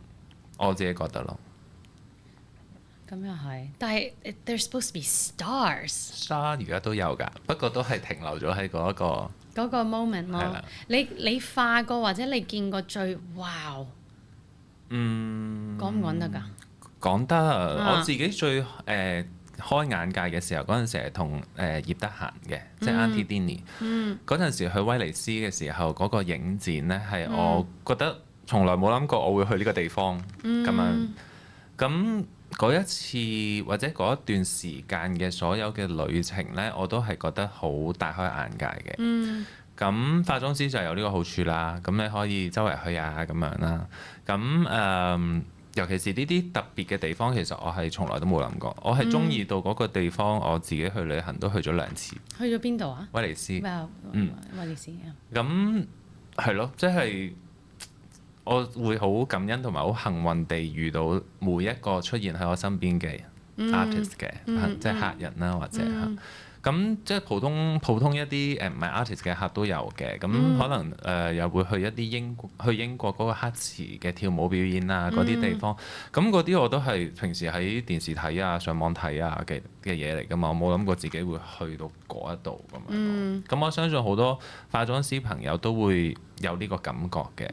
我自己覺得咯。咁又係，但係 they're supposed to be stars。star 而家都有㗎，不過都係停留咗喺嗰個 moment 咯。你化過或者你見過最哇？講唔講得㗎？講得，我自己最開眼界嘅時候，嗰陣時係同葉德嫻嘅，即係 Auntie Dinny。嗰陣時去威尼斯嘅時候，嗰個影展呢，係我覺得從來冇諗過我會去呢個地方咁樣。咁嗰一次或者嗰一段時間嘅所有嘅旅程呢，我都係覺得好大開眼界嘅。咁化妝師就有呢個好處啦，咁你可以周圍去啊咁樣啦。咁尤其是呢啲特別嘅地方，其實我係從來都冇諗過。我係中意到嗰個地方，我自己去旅行都去咗2次。去咗邊度啊？威尼斯。威尼斯。咁係咯，即係我會好感恩同埋好幸運地遇到每一個出現喺我身邊嘅 artist 嘅，即係客人啦，或者咁即係普通一啲唔係 artist 嘅客都有嘅，咁可能又會去一啲英國嗰個黑池嘅跳舞表演啊嗰啲地方，咁嗰啲我都係平時喺電視睇啊、上網睇啊嘅嘢嚟㗎嘛，我冇諗過自己會去到嗰一度咁樣。咁我相信好多化妝師朋友都會有呢個感覺嘅，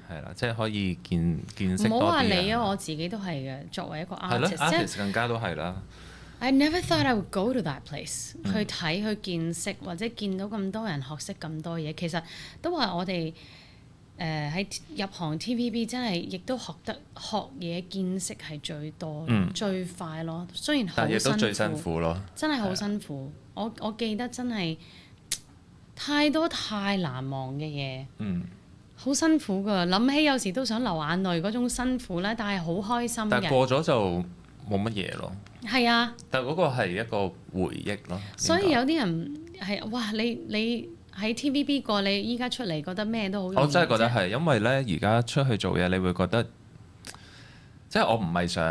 係啦，即係可以見識多啲。唔好話你啊，我自己都係嘅，作為一個 artist 更加都係啦。I never thought I would go to that place 去睇去見識或者見到咁多人學識咁多嘢，其實都話我哋喺入行 TVB 真係亦都學嘢見識係最多、最快咯。雖然好辛苦，但亦都最辛苦咯。真係好辛苦。我記得真係太多太難忘嘅嘢，好辛苦㗎。諗起有時都想流眼淚嗰種辛苦咧，但係好開心嘅。但係過咗就冇乜嘢咯。係啊，但係嗰個係一個回憶咯。所以有啲人係哇，你喺 TVB 過，你依家出嚟覺得咩都好容易。我真係覺得係，因為咧而家出去做嘢，你會覺得即係我唔係想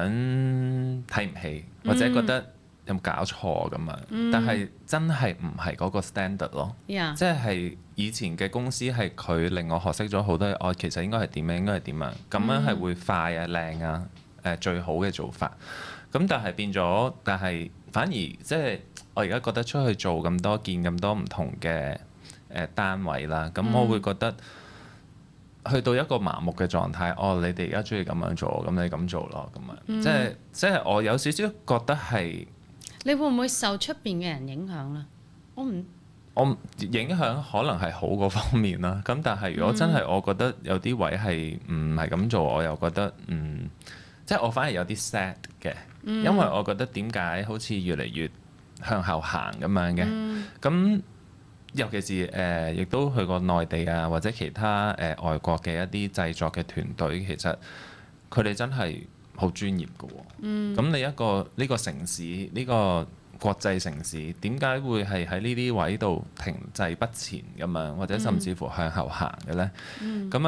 睇唔起，或者覺得有冇搞錯咁樣，但係真係唔係嗰個 standard 咯。即係以前嘅公司係佢令我學識咗好多嘢，我其實應該係點樣，應該係點樣，咁樣係會快啊、靚啊、最好嘅做法。咁但係變咗，但係反而即係我而家覺得出去做咁多，見咁多唔同嘅單位啦，咁我會覺得去到一個麻木嘅狀態。你哋而家中意咁樣做，咁你咁做咯，咁樣即係我有少少覺得係。你會唔會受出邊嘅人影響咧？我影響可能係好嗰方面啦。咁但係如果真係我覺得有啲位係唔係咁做，我又覺得即係我反而有啲 sad 嘅。因為我覺得點解好似越嚟越向後行咁樣嘅，咁尤其是亦都去過內地啊，或者其他外國嘅一啲製作嘅團隊，其實佢哋真係好專業嘅喎。咁你呢個城市，呢個國際城市，點解會係喺呢啲位度停滯不前咁樣，或者甚至乎向後行嘅咧？咁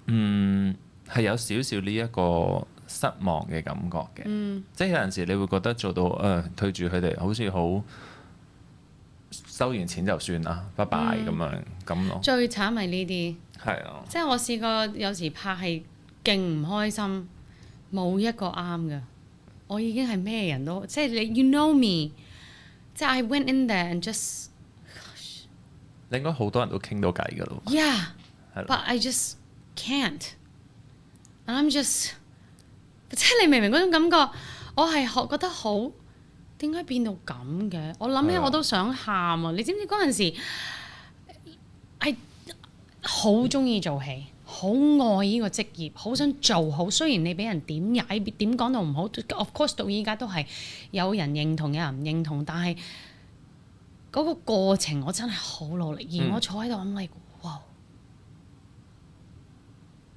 樣係有少少呢一個失望嘅感覺嘅，即係有陣時你會覺得做到對住佢哋好似好收完錢就算啦，拜拜咁樣咁咯。最慘係呢啲，係啊，即係我試過有時拍戲勁唔開心，冇一個啱嘅。我已經係咩人都，即係你 you know me，即係 I went in there and just， 你應該好多人都傾到偈㗎咯。Yeah，but I just can't，and I'm just。即係你明唔明嗰種感覺？我係覺得好，點解變到咁嘅？我諗起我都想喊啊！你知唔知嗰陣時係好中意做戲，好愛呢個職業，好想做好。雖然你俾人點踩，點講到唔好，of course 到依家都係有人認同，有人唔認同，但係嗰個過程我真係好努力。而我坐喺度，I'm like，哇！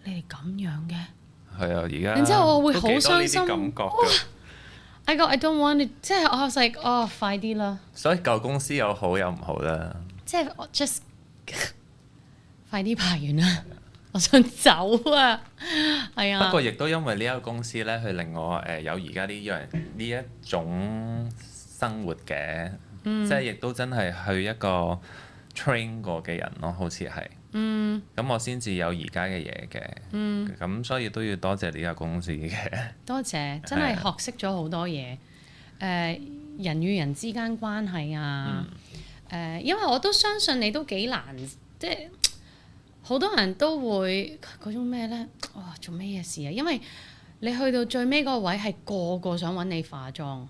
你哋咁樣嘅？係啊，而家然之後我會好傷心。感覺I don't want it， 即係我 was like 快啲啦。所以舊公司有好有唔好啦。即係我 just 快啲排完啦，我想走啊，係啊。不過亦都因為呢一個公司咧，佢令我有而家呢一種生活嘅，即係亦都真係去一個 train 過嘅人咯，好似係。咁我先至有而家嘅嘢嘅。咁所以都要多謝呢間公司嘅。多謝，真係學識咗好多嘢。人與人之間關係啊。因為我都相信你都幾難，即係好多人都會嗰種咩咧？做咩嘢事啊？因為你去到最尾嗰個位係個個想揾你化妝，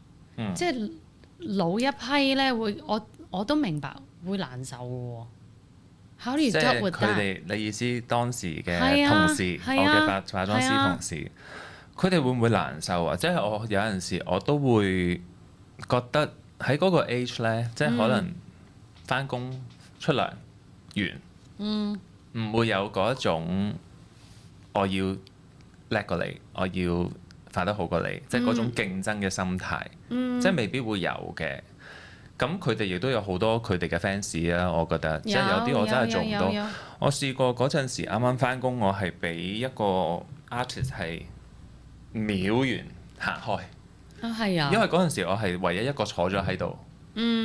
即係老一批咧會，我都明白會難受嘅喎。How do you deal with that？佢哋，你意思當時嘅同事，我嘅化妝師同事，佢哋會唔會難受啊？即係我有陣時我都會覺得喺嗰個 age 咧，即係可能返工出糧完，唔會有嗰一種我要叻過你，我要化得好過你，即係嗰種競爭嘅心態，即係未必會有嘅。咁佢哋亦都有好多佢哋嘅 fans 啦，我覺得，即係有啲我真係做唔到。我試過嗰陣時啱啱返工，我係俾一個 artist 係秒完行開。係啊。因為嗰陣時我係唯一一個坐咗喺度，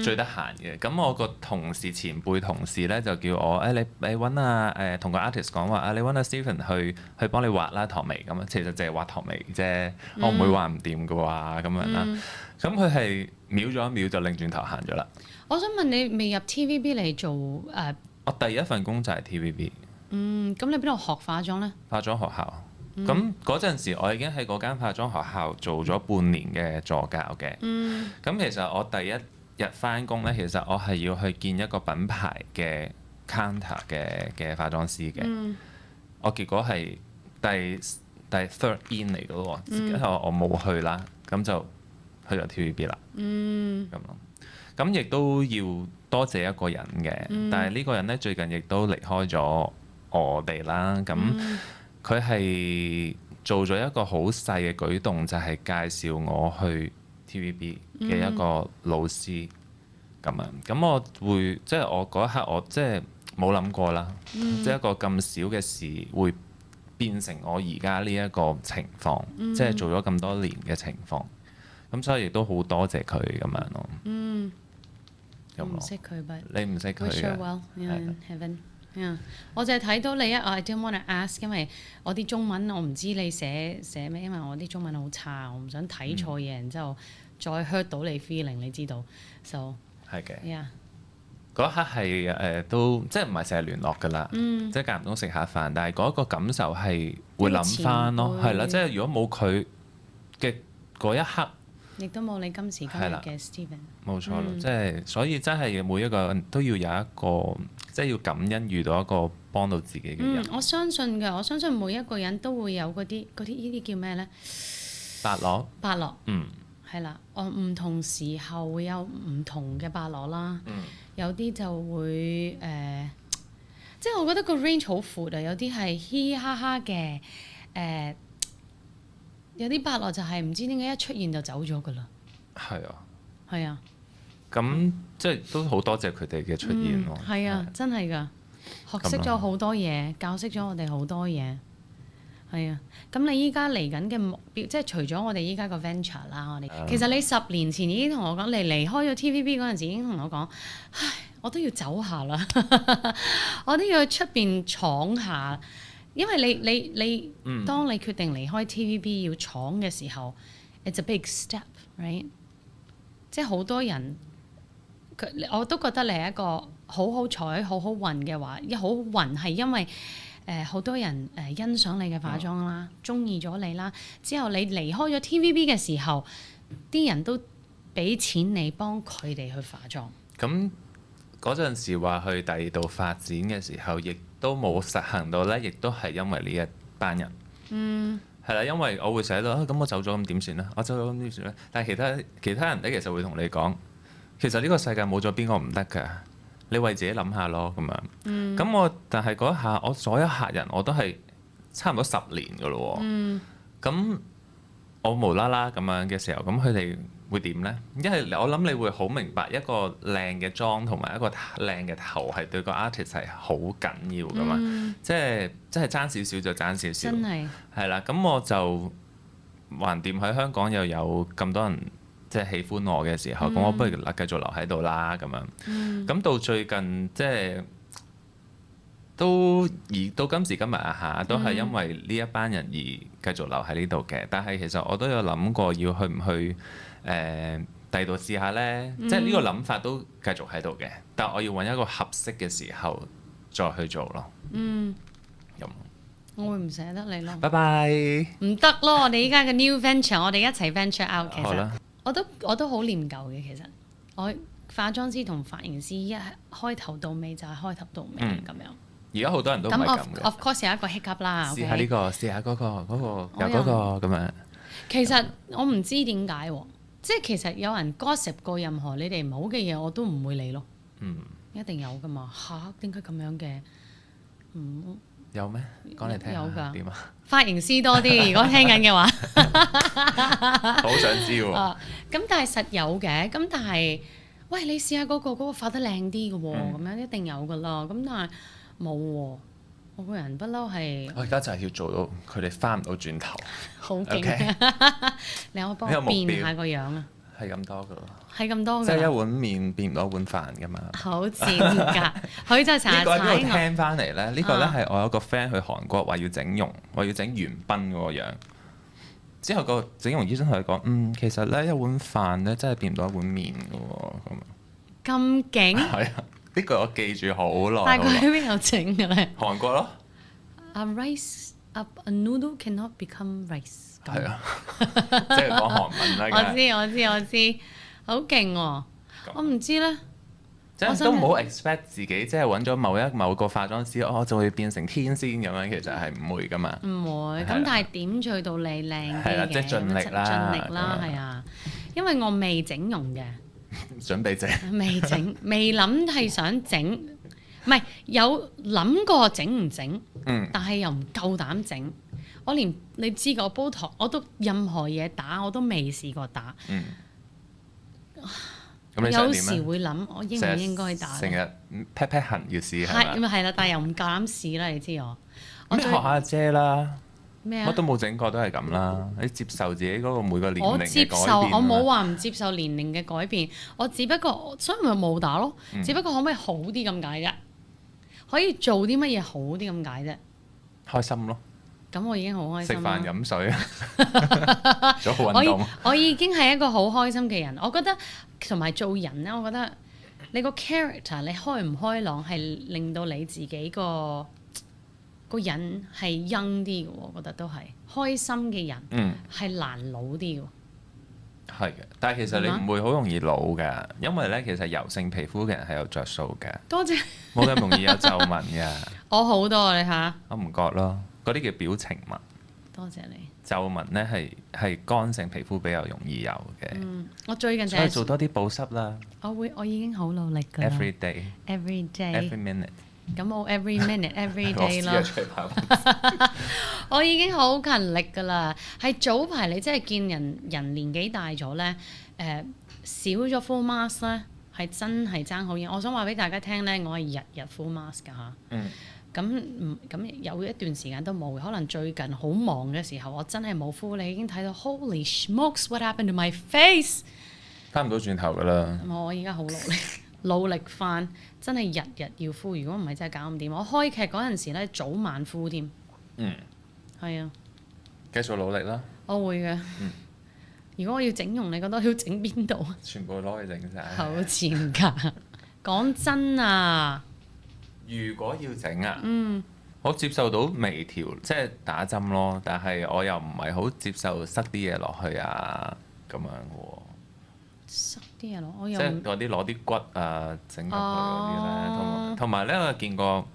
最得閒嘅。咁我個同事前輩同事咧就叫我你揾同個 artist 講話你揾阿 Stephen 去幫你畫啦唐眉咁啊。其實淨係畫唐眉啫，我唔會畫唔掂嘅話咁樣啦。咁佢係秒咗一秒就擰轉頭行咗啦。我想問你未入 TVB 嚟做我第一份工就係 TVB。咁你邊度學化妝咧？化妝學校。咁嗰陣時我已經喺嗰間化妝學校做咗半年嘅助教嘅。咁其實我第一日返工咧，其實我係要去見一個品牌嘅 counter 嘅化妝師嘅。我結果係第 third in 嚟嘅咯喎，之後我冇去啦，咁就去咗 TVB 啦。咁咯，咁亦都要多謝一個人嘅，但係呢個人咧最近亦都離開咗我哋啦。咁佢係做咗一個好細嘅舉動，就係介紹我去 TVB 嘅一個老師咁樣。咁我會即係我嗰一刻我即係冇諗過啦，即係一個咁少嘅事會變成我而家呢一個情況，即係做咗咁多年嘅情況。咁所以亦都好多謝佢咁樣咯。我唔識佢，but 你唔識佢嘅。Well, in heaven. 我就係睇到你I didn't want to ask， 因為我啲中文我唔知你寫咩，因為我啲中文好差，我唔想睇錯嘢，然之後再 hurt 到你 feeling， 你知道，so 係嘅。Yeah。嗰一刻係都即係唔係成日聯絡㗎啦，即係間唔中食下飯，但係嗰一個感受係會諗翻咯，係啦，即係如果冇佢嘅嗰一刻，亦都冇你今時今日嘅 Stephen。冇錯咯，即係所以真係每一個人都要有一個，即係要感恩遇到一個幫到自己嘅人。我相信嘅，我相信每一個人都會有嗰啲呢啲叫咩咧？伯樂。伯樂。係啦，我唔同時候會有唔同嘅伯樂啦。有啲就會即係我覺得個 range 好闊啊！有啲係嘻嘻哈哈嘅，有啲伯樂就係唔知點解一出現就走咗㗎啦。係啊。係啊。咁即係都好多謝佢哋嘅出現咯。係啊，真係㗎，學識咗好多嘢，教識咗我哋好多嘢。係啊，咁你依家嚟緊嘅目標，即係除咗我哋依家個 venture 啦，我哋其實你10年前已經同我講，你離開咗 TVB 嗰陣時已經同我講，唉，我都要走下啦，我都要去出邊闖下，因為你當你決定離開 TVB 要闖嘅時候，it's a big step，right？ 即係好多人，我都覺得你係一個好彩、好運嘅話，好運係因為。好多人欣賞你嘅化妝啦，中意咗你啦。之後你離開咗 TVB 嘅時候，啲人都俾錢你幫佢哋去化妝。咁嗰陣時話去第二度發展嘅時候，亦都冇實行到咧，亦都係因為呢一班人。係啦，因為我會寫到咁我走咗咁點算咧？我走咗咁點算咧？但係其他人咧，其實會同你講，其實呢個世界冇咗邊個唔得㗎。你為自己諗下咯，咁樣。但係嗰一下，我所有客人我都係差唔多10年㗎咯喎。咁我無啦啦咁樣嘅時候，咁佢哋會點呢？因為我諗你會好明白一個靚嘅妝同埋一個靚嘅頭係對個 artist 係好緊要噶嘛，即係爭少少就爭少少，真係係啦。咁我就橫掂喺香港又有咁多人即係喜歡我嘅時候，咁我不如繼續留喺度啦咁樣。咁到最近即係到今時今日啊都係因為呢一班人而繼續留喺呢度嘅。但係其實我都有諗過要去唔去第二度試下呢？即係呢個諗法都繼續喺度嘅。但我要揾一個合適嘅時候再去做咯。咁我會唔捨得你咯。拜拜。唔得咯，我哋依家嘅 new venture，我哋一齊 venture out。其實好啦，我都好念舊嘅。其實我化妝師同髮型師一開頭到尾就係開頭到尾咁樣。而家好多人都唔係咁嘅。Of course 有一個 hiccup 啦。試下呢個，試下嗰個，有嗰個咁樣。其實我唔知點解喎，即係其實有人 gossip 過任何你哋唔好嘅嘢，我都唔會理咯。一定有噶嘛嚇？點解咁樣嘅？有咩？講嚟聽下。有㗎。點啊？髮型師多啲，如果聽緊嘅話。好想知喎。咁但係實有嘅，咁但係，喂你試下嗰個化得靚啲嘅喎，咁樣一定有㗎啦。咁但係冇喎，我個人不嬲係。我而家就係要做到佢哋翻唔到轉頭。好勁！你可唔可以幫我變下個樣啊？係咁多㗎咯。係咁多㗎。即係一碗麵變唔到一碗飯㗎嘛。好賤㗎！佢就成日踩我。呢個喺邊度聽翻嚟咧？呢個咧係我有個 friend 去韓國話要整容，話要整元彬嗰個樣。之後個整容醫生同佢講，其實咧一碗飯咧真係變唔到一碗麵㗎喎。咁勁？係啊，呢個我記住好耐。但係佢喺邊度整嘅咧？韓國咯。A noodle cannot become rice。係啊，即係講韓文啦。我知，好勁喎！我唔知咧。即係都唔好 expect 自己即係揾咗某個化妝師，就會變成天仙咁樣，其實係唔會噶嘛。唔會。咁但係點綴到你靚啲嘅？即係盡力啦。盡力啦，係啊。因為我未整容嘅。準備整。未整，未諗係想整，唔係有諗過整唔整，但係又唔夠膽整。我連你知個煲糖，我都任何嘢打我都未試過打。有時會諗，我應唔應該打？成日 pat 痕要試下。係啦，但係又唔夠膽試啦，你知我。咁學下姐啦。咩啊？乜都冇整過都係咁啦。你接受自己嗰個每個年齡嘅改變。我接受，我冇話唔接受年齡嘅改變。我只不過，所以咪冇打咯。只不過可唔可以好啲咁解啫？可以做啲乜嘢好啲咁解啫？開心咯。咁我已經好開心。食飯飲水，做運動。我已經係一個好開心嘅人。我覺得同埋做人咧，我覺得你個 character 你開唔開朗係令到你自己個人係 young 啲嘅。我覺得都係開心嘅人係難老啲嘅。係嘅，但係其實你唔會好容易老㗎，因為咧其實油性皮膚嘅人係有着數嘅。多謝。冇咁容易有皺紋㗎。我好多啊，你嚇。我唔覺咯。嗰啲叫表情紋。多謝你。皺紋咧係乾性皮膚比較容易有嘅。我最近就係做多啲保濕啦。我已經好努力㗎啦。Every day。Every minute。咁我 every minute every day 咯。我已經好勤力㗎啦。係早排你真係見人年紀大咗咧，少咗 full mask 咧，係真係爭好遠。我想話俾大家聽咧，我係日日 full mask 㗎嚇。咁有一段時間都冇，可能最近好忙嘅時候，我真係冇敷。你已經睇到 Holy smokes，what happened to my face？ 翻唔到轉頭㗎啦。我而家好努力，努力翻，真係日日要敷。如果唔係真係搞唔掂。我開劇嗰陣時咧，早晚敷添。係啊。繼續努力啦。我會嘅。如果我要整容，你覺得要整邊度啊？全部攞去整晒。好賤㗎！講真啊！如果要整啊，我接受到微調，即係打針咯。但係我又唔係好接受塞啲嘢落去啊，咁樣嘅喎。塞啲嘢落，我又即係嗰啲攞啲骨啊整入去嗰啲咧，同埋咧我見過，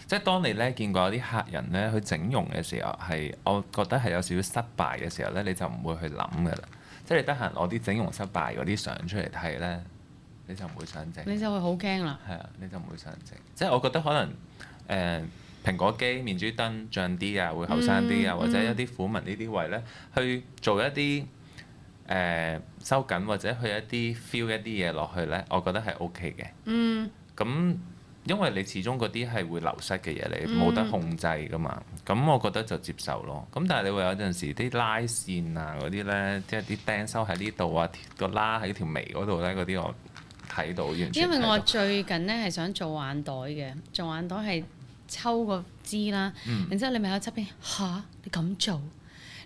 即係當你咧見過有啲客人咧去整容嘅時候，係我覺得係有少少失敗嘅時候咧，你就唔會去諗㗎啦。即係你得閒攞啲整容失敗嗰啲相出嚟睇咧。你就唔會想整，你就會好驚啦。係啊，你就唔會想整。即係我覺得可能蘋果肌、面珠墩脹啲啊，會後生啲啊，或者一啲虎紋呢啲位咧，去做一啲收緊或者去一啲 feel 一啲嘢落去咧，我覺得係 OK 嘅。咁因為你始終嗰啲係會流失嘅嘢，你冇得控制噶嘛。咁我覺得就接受咯。咁但係你會有陣時啲拉線啊嗰啲咧，即係啲釘收喺呢度啊，個拉喺條眉嗰度咧，嗰啲我睇到完全睇到。因為我最近咧係想做眼袋嘅，做眼袋係抽個支啦，然之後你咪喺側邊嚇，你咁做？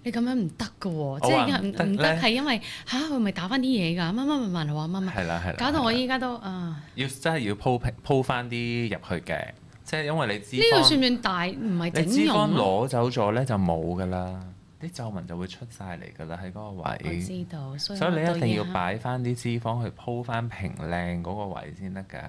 你咁樣唔得㗎喎，即係唔得係因為佢咪打翻啲嘢㗎，乜話乜，係啦，搞到我依家都要真係要鋪翻啲入去嘅，即係因為你脂肪呢個算唔算大？唔係整容。你脂肪攞走咗咧就冇㗎啦，啲皺紋就會出晒嚟㗎啦喺嗰個位。我知道，所以你一定要擺翻啲脂肪去鋪翻平靚嗰個位先得㗎。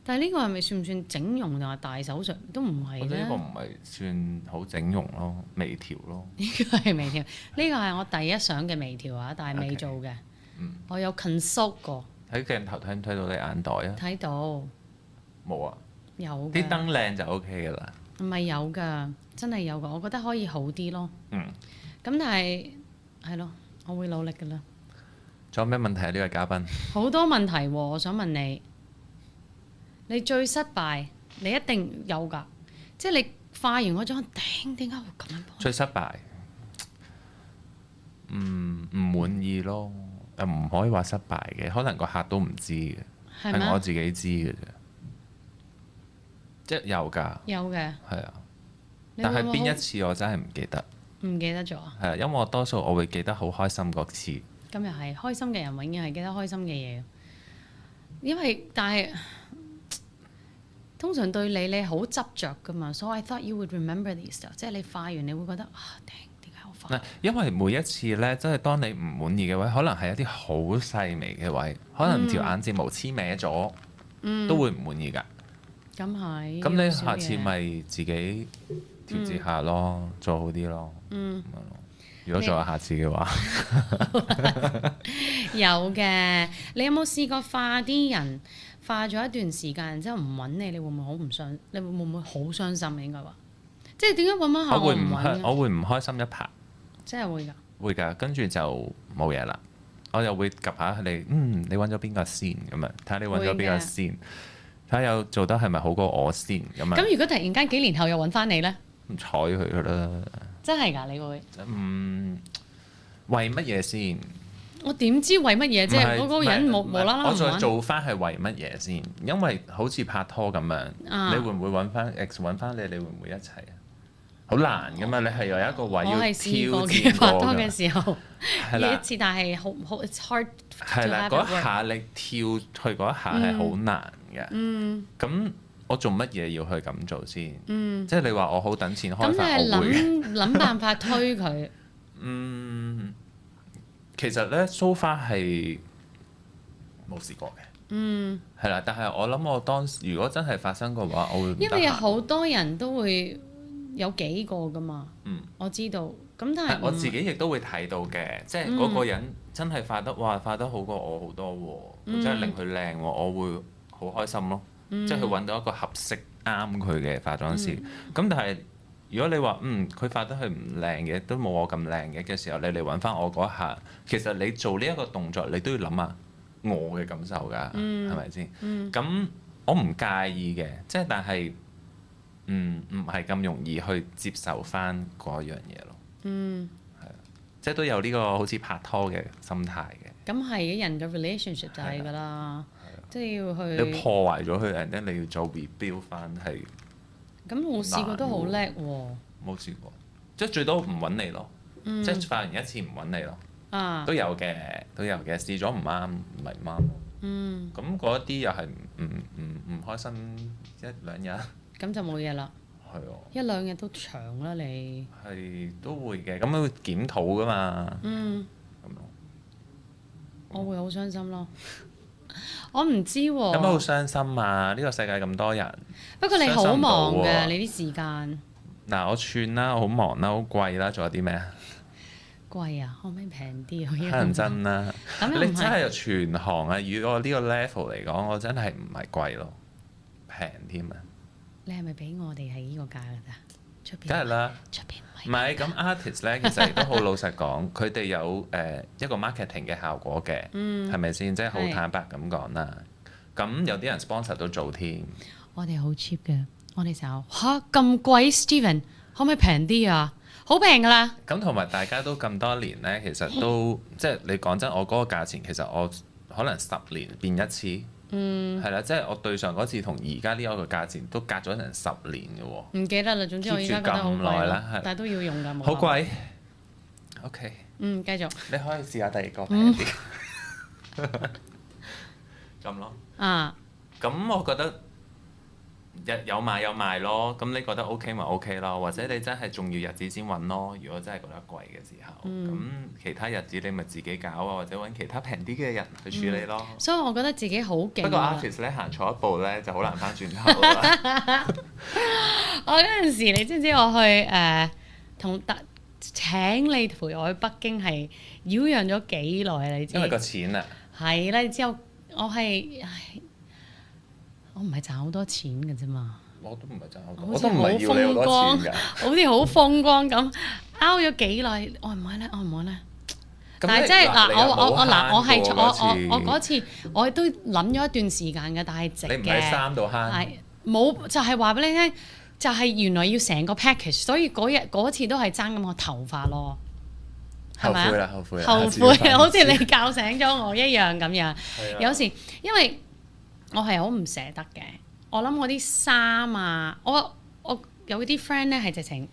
但係呢個係咪算唔算整容定係大手術？都唔係咧。我覺得呢個唔係算好整容咯，微調咯。呢個係微調，呢個係我第一想嘅微調啊，但係未做嘅。我有 consult 過。喺鏡頭睇唔睇到你眼袋啊？睇到。冇啊。有。啲燈靚就 OK 㗎啦。唔係有㗎，真係有㗎，我覺得可以好啲咯。咁但係係咯，我會努力㗎啦。仲有咩問題啊？呢位嘉賓。好多問題喎，我想問你。你最失敗，你一定有㗎，即係你化完嗰妝，點解會咁樣？最失敗，唔滿意咯，又唔可以話失敗嘅，可能個客都唔知嘅，係我自己知嘅啫，即係有㗎。有嘅。係啊。但係邊一次我真係唔記得。唔記得咗啊？係啊，因為我多數我會記得好開心嗰次。咁又係，開心嘅人永遠係記得開心嘅嘢，因為但係。通常對你好執着㗎嘛，所以 I thought you would remember this stuff。即係你化完，你會覺得點解我化？因為每一次咧，即係當你唔滿意嘅位，可能係一啲好細微嘅位，可能條眼睫毛黐歪咗，都會唔滿意㗎。咁係。咁你下次咪自己調節下咯，做好啲咯。咁樣咯。如果仲有下次嘅話，有嘅。你有冇試過化啲人？化咗一段時間，然之後唔揾你，你會唔會好唔傷？你會唔會好傷心？應該話，即係點解揾揾下我唔揾？我會唔開心一排。真係會㗎。會㗎，跟住就冇嘢啦。我又會及下你，你揾咗邊個先咁樣？睇下你揾咗邊個先，睇下有做得係咪好過我先咁樣。咁如果突然間幾年後又揾翻你咧？唔睬佢㗎啦。真係㗎，你會？為乜嘢先？我點知為乜嘢啫？嗰個人無啦啦我再做翻係為乜嘢先？因為好似拍拖咁樣，你會唔會揾翻 X 揾翻你？你會唔會一齊啊？好難噶嘛！你係有一個位要挑戰拍拖嘅時候，呢一次，但係好 it's hard。係啦，嗰一下你跳去嗰一下係好難嘅。咁我做乜嘢要去咁做先？即係你話我好等錢開飯，我會諗辦法推佢。其實咧 so far 係冇試過嘅，係啦。但係我諗我當時如果真係發生嘅話，我會因為有好多人都會有幾個㗎嘛。我知道。咁但係我自己亦都會睇到嘅，即係嗰個人真係化得好過我好多喎，真係令佢靚喎，我會好開心咯。即係佢揾到一個合適啱佢嘅化妝師。咁但係如果你話佢化得係唔靚嘅，都冇我咁靚嘅時候，你嚟揾翻我嗰下，其實你做呢一個動作，你都要諗下我嘅感受㗎，係咪先？咁我唔介意嘅，即係但係唔係咁容易去接受翻嗰樣嘢咯。係啊，即係都有呢個好似拍拖嘅心態嘅。咁係嘅，人嘅 relationship 就係㗎啦，即係要去。你破壞咗佢，and then你要做 rebuild 翻係。咁我試過都好叻喎。冇試過，即係最多唔揾你咯。即係化完一次唔揾你咯。都有嘅，試咗唔啱，咪唔啱咯。咁嗰一啲又係唔開心一兩日。咁就冇嘢啦。係啊。一兩日都長啦，你。係都會嘅，咁會檢討㗎嘛。咁咯。我會好傷心咯。我唔知喎。有乜好傷心啊？呢個世界咁多人。不過你好忙嘅，你啲時間。嗱，我串啦，我好忙啦，好貴啦，仲有啲咩啊？貴啊，可唔可以平啲啊？乞人憎啦！你真係全行啊！如果呢個 level 嚟講，我真係唔係貴咯，平添啊！你係咪俾我哋係呢個價㗎咋？出邊？梗係啦。出邊唔係咁 artist 咧，其實亦都好老實講，佢哋有一個 marketing 嘅效果嘅，係咪先？即係好坦白咁講啦。咁有啲人 sponsor 都做添。我哋好 cheap 嘅，我哋就嚇咁貴 ，Steven 可唔可以平啲啊？好平㗎啦。咁同埋大家都咁多年咧，其實都即係你講真，我嗰個價錢其實我可能10年變一次。係啦，即係我對上嗰次同而家呢一個價錢都隔咗成10年嘅喎。唔記得啦，總之我而家覺得好貴啦，但係都要用㗎，冇。好貴。OK。繼續。你可以試下第二個平啲。咁咯。咁我覺得有買有賣咯。咁你覺得 OK 咪 OK 咯？或者你真係重要日子先揾咯。如果真係覺得貴嘅時候，咁其他日子你咪自己搞啊，或者揾其他平啲嘅人去處理咯。所以我覺得自己好勁。不過 artist 咧行錯一步咧就好難翻轉頭啦。我嗰陣時，你知唔知我去請你陪我去北京係擾攘咗幾耐啊？你知？因為個錢啊。係啦，之後我唔係賺好多錢嘅啫嘛。我都唔係賺好多，我都唔係要你好多錢㗎。好似好風光咁，拗咗幾耐，愛唔愛咧？愛唔愛咧？但係即係我嗰次我都諗咗一段時間嘅，但係值嘅。你唔喺衫度慳？係冇，就係話俾你聽，就係原來要成個 package，所以嗰次都係爭咁個頭髮咯。後悔啦，後悔啦！後悔，好似你教醒咗我一樣咁樣。有時因為我係好唔捨得嘅，我諗我啲衫啊，我有啲 friend 咧係直情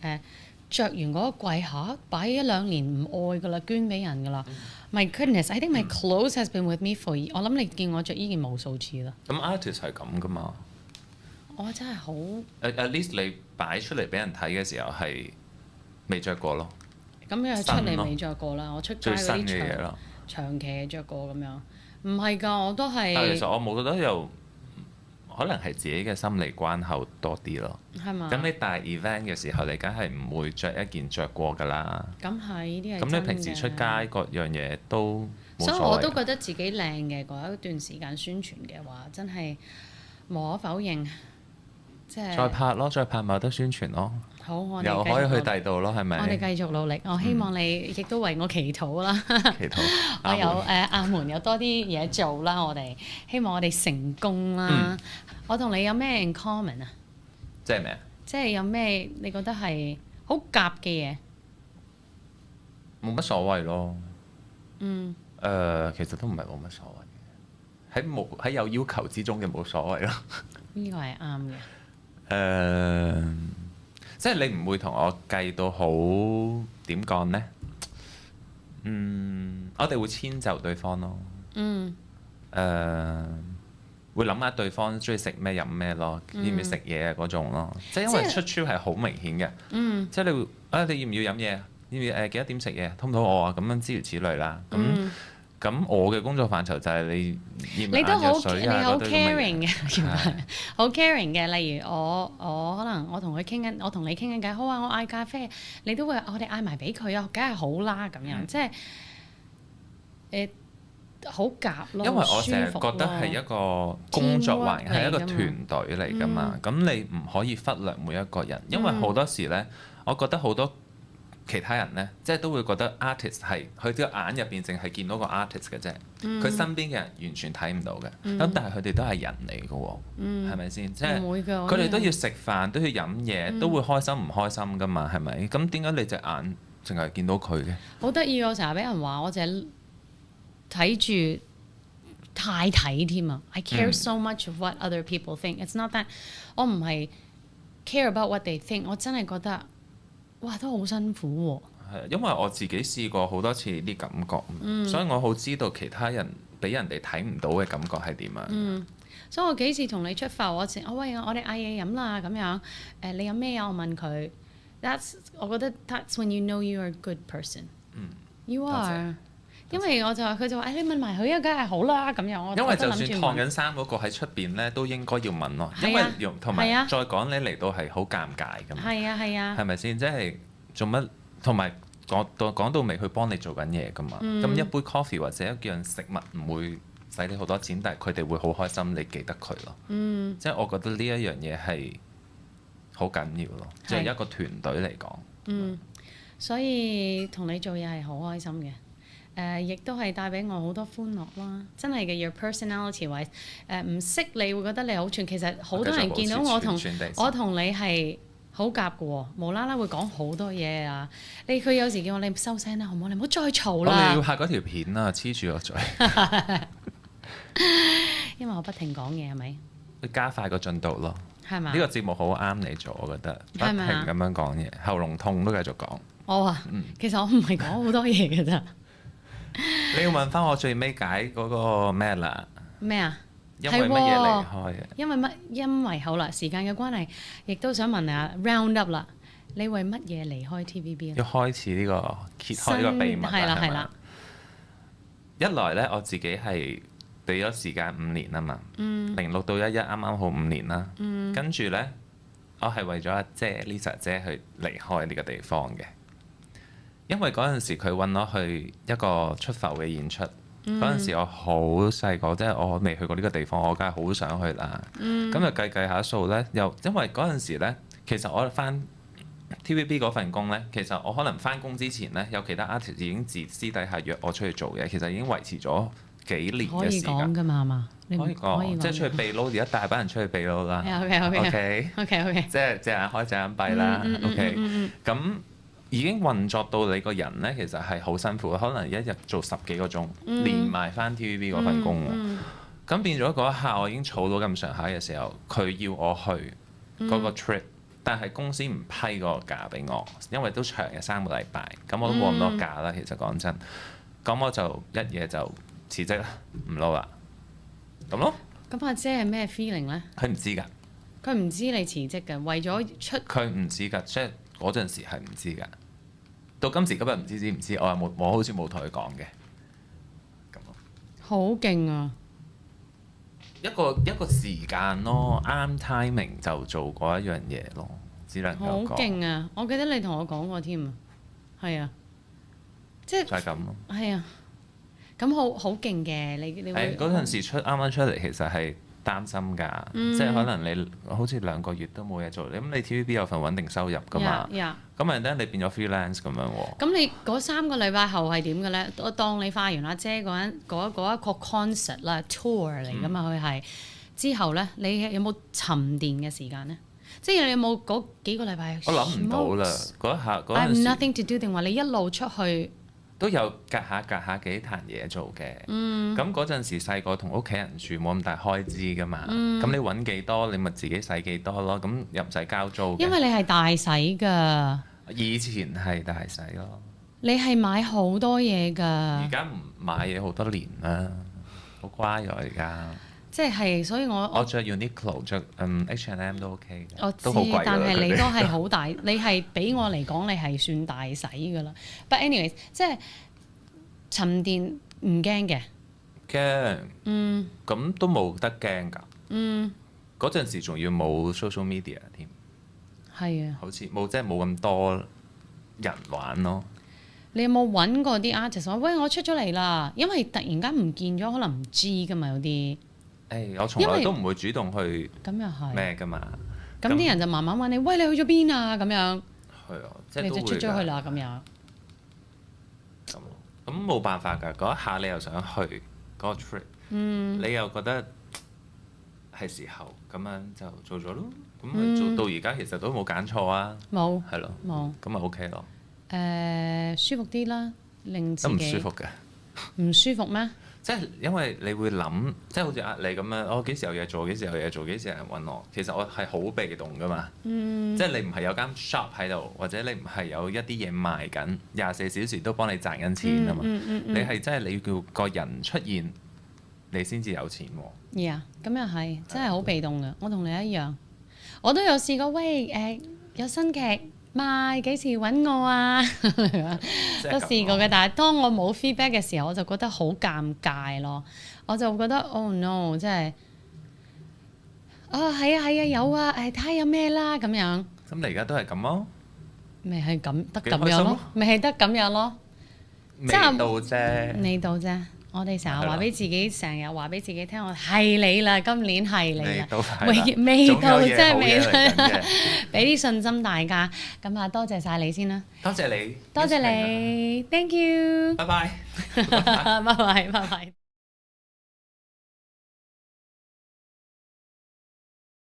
著完嗰個櫃下擺1-2年唔愛噶啦，捐俾人噶啦。My goodness，I think my clothes has been with me for 我諗你見我着呢件無數次啦。咁 artist 係咁噶嘛？我真係好。At least 你擺出嚟俾人睇嘅時候係未着過咯。咁又係出嚟未着過啦，我出街嗰啲長期着過咁樣。唔係㗎，我都係。但係其實我冇覺得又可能係自己嘅心理關口多啲咯。係嘛？咁你大 event 嘅時候，你梗係唔會着一件着過㗎啦。咁係呢啲係。咁你平時出街各樣嘢都冇所謂。所以我都覺得自己靚嘅嗰一段時間宣傳嘅話，真係無可否認。即係。再拍咪有得宣傳咯。好，我哋又可以去第二度咯，係咪？我哋繼續努力，我希望你亦都為我祈禱啦。祈禱。我有阿門有多啲嘢做啦，我哋希望我哋成功啦。我同你有咩 in common 啊？即係咩啊？即係有咩你覺得係好夾嘅嘢？冇乜所謂咯。其實都唔係冇乜所謂嘅，喺有要求之中嘅冇所謂咯。呢個係啱嘅。即係你唔會同我計到好點講呢？我哋會遷就對方咯。會諗下對方中意食咩飲咩咯，要唔要食嘢啊嗰種咯。即係因為出 trip 係好明顯嘅。即係你會你要唔要飲嘢？要唔要幾多點食嘢？肚唔肚餓啊？咁樣諸如此類啦。咁我嘅工作範疇就係你都好 caring 嘅，好 caring 嘅。例如我可能我同你傾緊偈，好啊，我嗌咖啡，你都會我哋嗌埋俾佢啊，梗係好啦咁樣，即係好夾咯。因為我成日覺得係一個工作環境係一個團隊嚟㗎嘛，咁你唔可以忽略每一個人，因為好多時咧，我覺得好多其他人咧，即係都會覺得 artist 係佢個眼入邊淨係見到個 artist 嘅啫，佢身邊嘅人完全睇唔到嘅。咁但係佢哋都係人嚟嘅喎，係咪先？即係佢哋都要食飯，都要飲嘢，都會開心唔開心㗎嘛，係咪？咁點解你隻眼淨係見到佢嘅？好得意，我成日俾人話我淨係睇住太睇添啊！I care so much of what other people think. It's not that 我唔係 care about what they think， 我真係覺得。哇，都好辛苦喎！係，因為我自己試過好多次啲感覺，所以我好知道其他人俾人哋睇唔到嘅感覺係點樣。所以我幾次同你出發，我喂我哋嗌嘢飲啦咁樣。你飲咩啊？我問佢。我覺得 that's when you know you are a good person。You are。因為佢就話你問埋佢啊，梗係好啦咁樣。因為就算燙緊衫嗰個喺出邊咧，都應該要問咯。因為同埋再講你嚟到係好尷尬㗎嘛。係啊。係咪先？即係做乜？同埋講到尾，佢幫你做緊嘢㗎嘛。咁一杯 coffee 或者一樣食物唔會使你好多錢，但係佢哋會好開心，你記得佢咯。即係我覺得呢一樣嘢係好緊要咯，即係一個團隊嚟講。所以同你做嘢係好開心嘅，亦都係帶俾我好多歡樂啦。真係嘅，your personality 位唔識你會覺得你好串，其實好多人見到我同你係好夾嘅喎，無啦啦會講好多嘢啊！佢有時叫我你收聲啦，好唔好？你唔好再嘈啦！我哋要拍嗰條片啊，黐住個嘴。因為我不停講嘢係咪？會加快個進度咯。係嘛？呢個節目好啱你做，我覺得不停咁樣講嘢，喉嚨痛都繼續講。我其實我唔係講好多嘢嘅咋。你要問翻我最尾解嗰個咩啦？咩啊？因為乜嘢離開嘅？因為好啦，時間嘅關係，亦都想問下 round up 啦。你為乜嘢離開 TVB 要開始呢個揭開呢個秘密係啦。一來呢，我自己係俾咗時間5年啊嘛。06到11啱啱好5年啦。跟住呢，我係為咗阿姐 Lisa 姐去離開呢個地方嘅。因為嗰陣時佢揾我去一個出埠嘅演出，嗰陣時我好細個，即係我未去過呢個地方，我梗係好想去啦。咁就計下數呢，又因為嗰陣時呢，其實我翻 TVB 嗰份工呢，其實我可能翻工之前呢，有其他 artist 已經私底下約我出去做嘢，其實已經維持咗幾年嘅時間。可以講㗎嘛？係嘛？可以講，即係出去秘撈，而家大班人出去秘撈啦。OK，即係隻眼開隻眼閉啦。OK，咁。已經運作到你個人呢，其實係好辛苦，可能一日做10幾個鐘，連埋翻 TVB 嗰份工喎。咁變咗嗰一下，我已經儲到咁上下嘅時候，佢要我去嗰個 trip，但係公司唔批嗰個假俾我，因為都長嘅3個禮拜，咁我都冇咁多假啦。其實講真，咁我就一嘢就辭職啦，唔撈啦，咁咯。咁阿姐係咩 feeling 呢？佢唔知㗎。佢唔知你辭職㗎，為咗出。佢唔知㗎，即係嗰陣時係唔知㗎。到今時今日唔知唔知，我好似冇同佢講嘅，咁咯。好勁啊！一個時間咯，啱 timing 就做嗰一樣嘢咯，只能夠講。好勁啊！我記得你同我講過添啊，係啊，即係。就係咁咯。係啊，咁好勁嘅，你會。嗰陣時啱啱出嚟，其實係擔心㗎，即係可能你好似2個月都冇嘢做，咁你 TVB 有份穩定收入㗎嘛。咁咪咧，你變咗 freelance 咁樣喎。咁你嗰3個禮拜後係點嘅咧？我當你化完阿姐嗰一個 concert 啦 tour 嚟㗎嘛，佢係之後咧，你有冇沉澱嘅時間咧？即係你有冇嗰幾個禮拜？我諗唔到啦，嗰一下嗰陣時。I have nothing to do 定話你一路出去？都有隔下幾壇嘢做嘅。咁嗰陣時細個同屋企人住，冇咁大開支㗎嘛。咁你揾幾多，你咪自己使幾多咯。咁又唔使交租。因為你係大使㗎。以前係大使咯。你係買好多嘢㗎。而家唔買嘢好多年啦，好乖咗而家。即係，所以我着 Uniqlo 着H&M 都 OK 嘅。我知，但係你都係好大，你係比我嚟講，你係算大使㗎啦。But anyways，即係沉澱唔驚嘅。驚。咁都冇得驚㗎。嗰陣時仲要冇 social media 添。係啊。好似冇，即係冇咁多人玩咯。你有冇揾過啲 artist 話喂，我出咗嚟啦？因為突然間唔見咗，可能唔知㗎嘛，有啲。我從來都唔會主動去咩㗎嘛。咁啲人就慢慢問你，喂，你去咗邊啊？咁樣。係啊，即係你就出咗去啦，咁樣。咁冇辦法㗎，嗰一下你又想去嗰個 trip，你又覺得係時候，咁樣就做咗咯。咁咪做到而家，其實都冇揀錯啊。冇。係咯。冇。咁咪 OK 咯。舒服啲啦，令自己。都唔舒服嘅。唔舒服咩？即係因為你會諗，即係好似你咁樣，我幾時有嘢做，幾時有嘢做，幾時有人揾我。其實我係好被動㗎嘛。即係你唔係有間 shop 喺度，或者你唔係有一啲嘢賣緊，24小時都幫你賺緊錢啊嘛。你係真係你要個人出現，你先至有錢喎。咁又係，真係好被動㗎。我同你一樣，我都有試過，喂有新劇賣，幾時揾我啊？都試過嘅，但係當我冇 feedback 嘅時候，我就覺得好尷尬咯。我就覺得 oh no， 即係係啊有啊，睇下有咩啦咁樣。咁你而家都係咁咯？咪係咁得咁樣咯？咪係得咁樣咯？未到啫。未到啫。我哋成日話俾自己，成日話俾自己聽，我係你啦，今年係你啦，未到即係未到，俾啲信心大家。咁啊，多謝晒你先啦，多謝你，多謝你，Thank you，拜拜，拜拜，拜拜。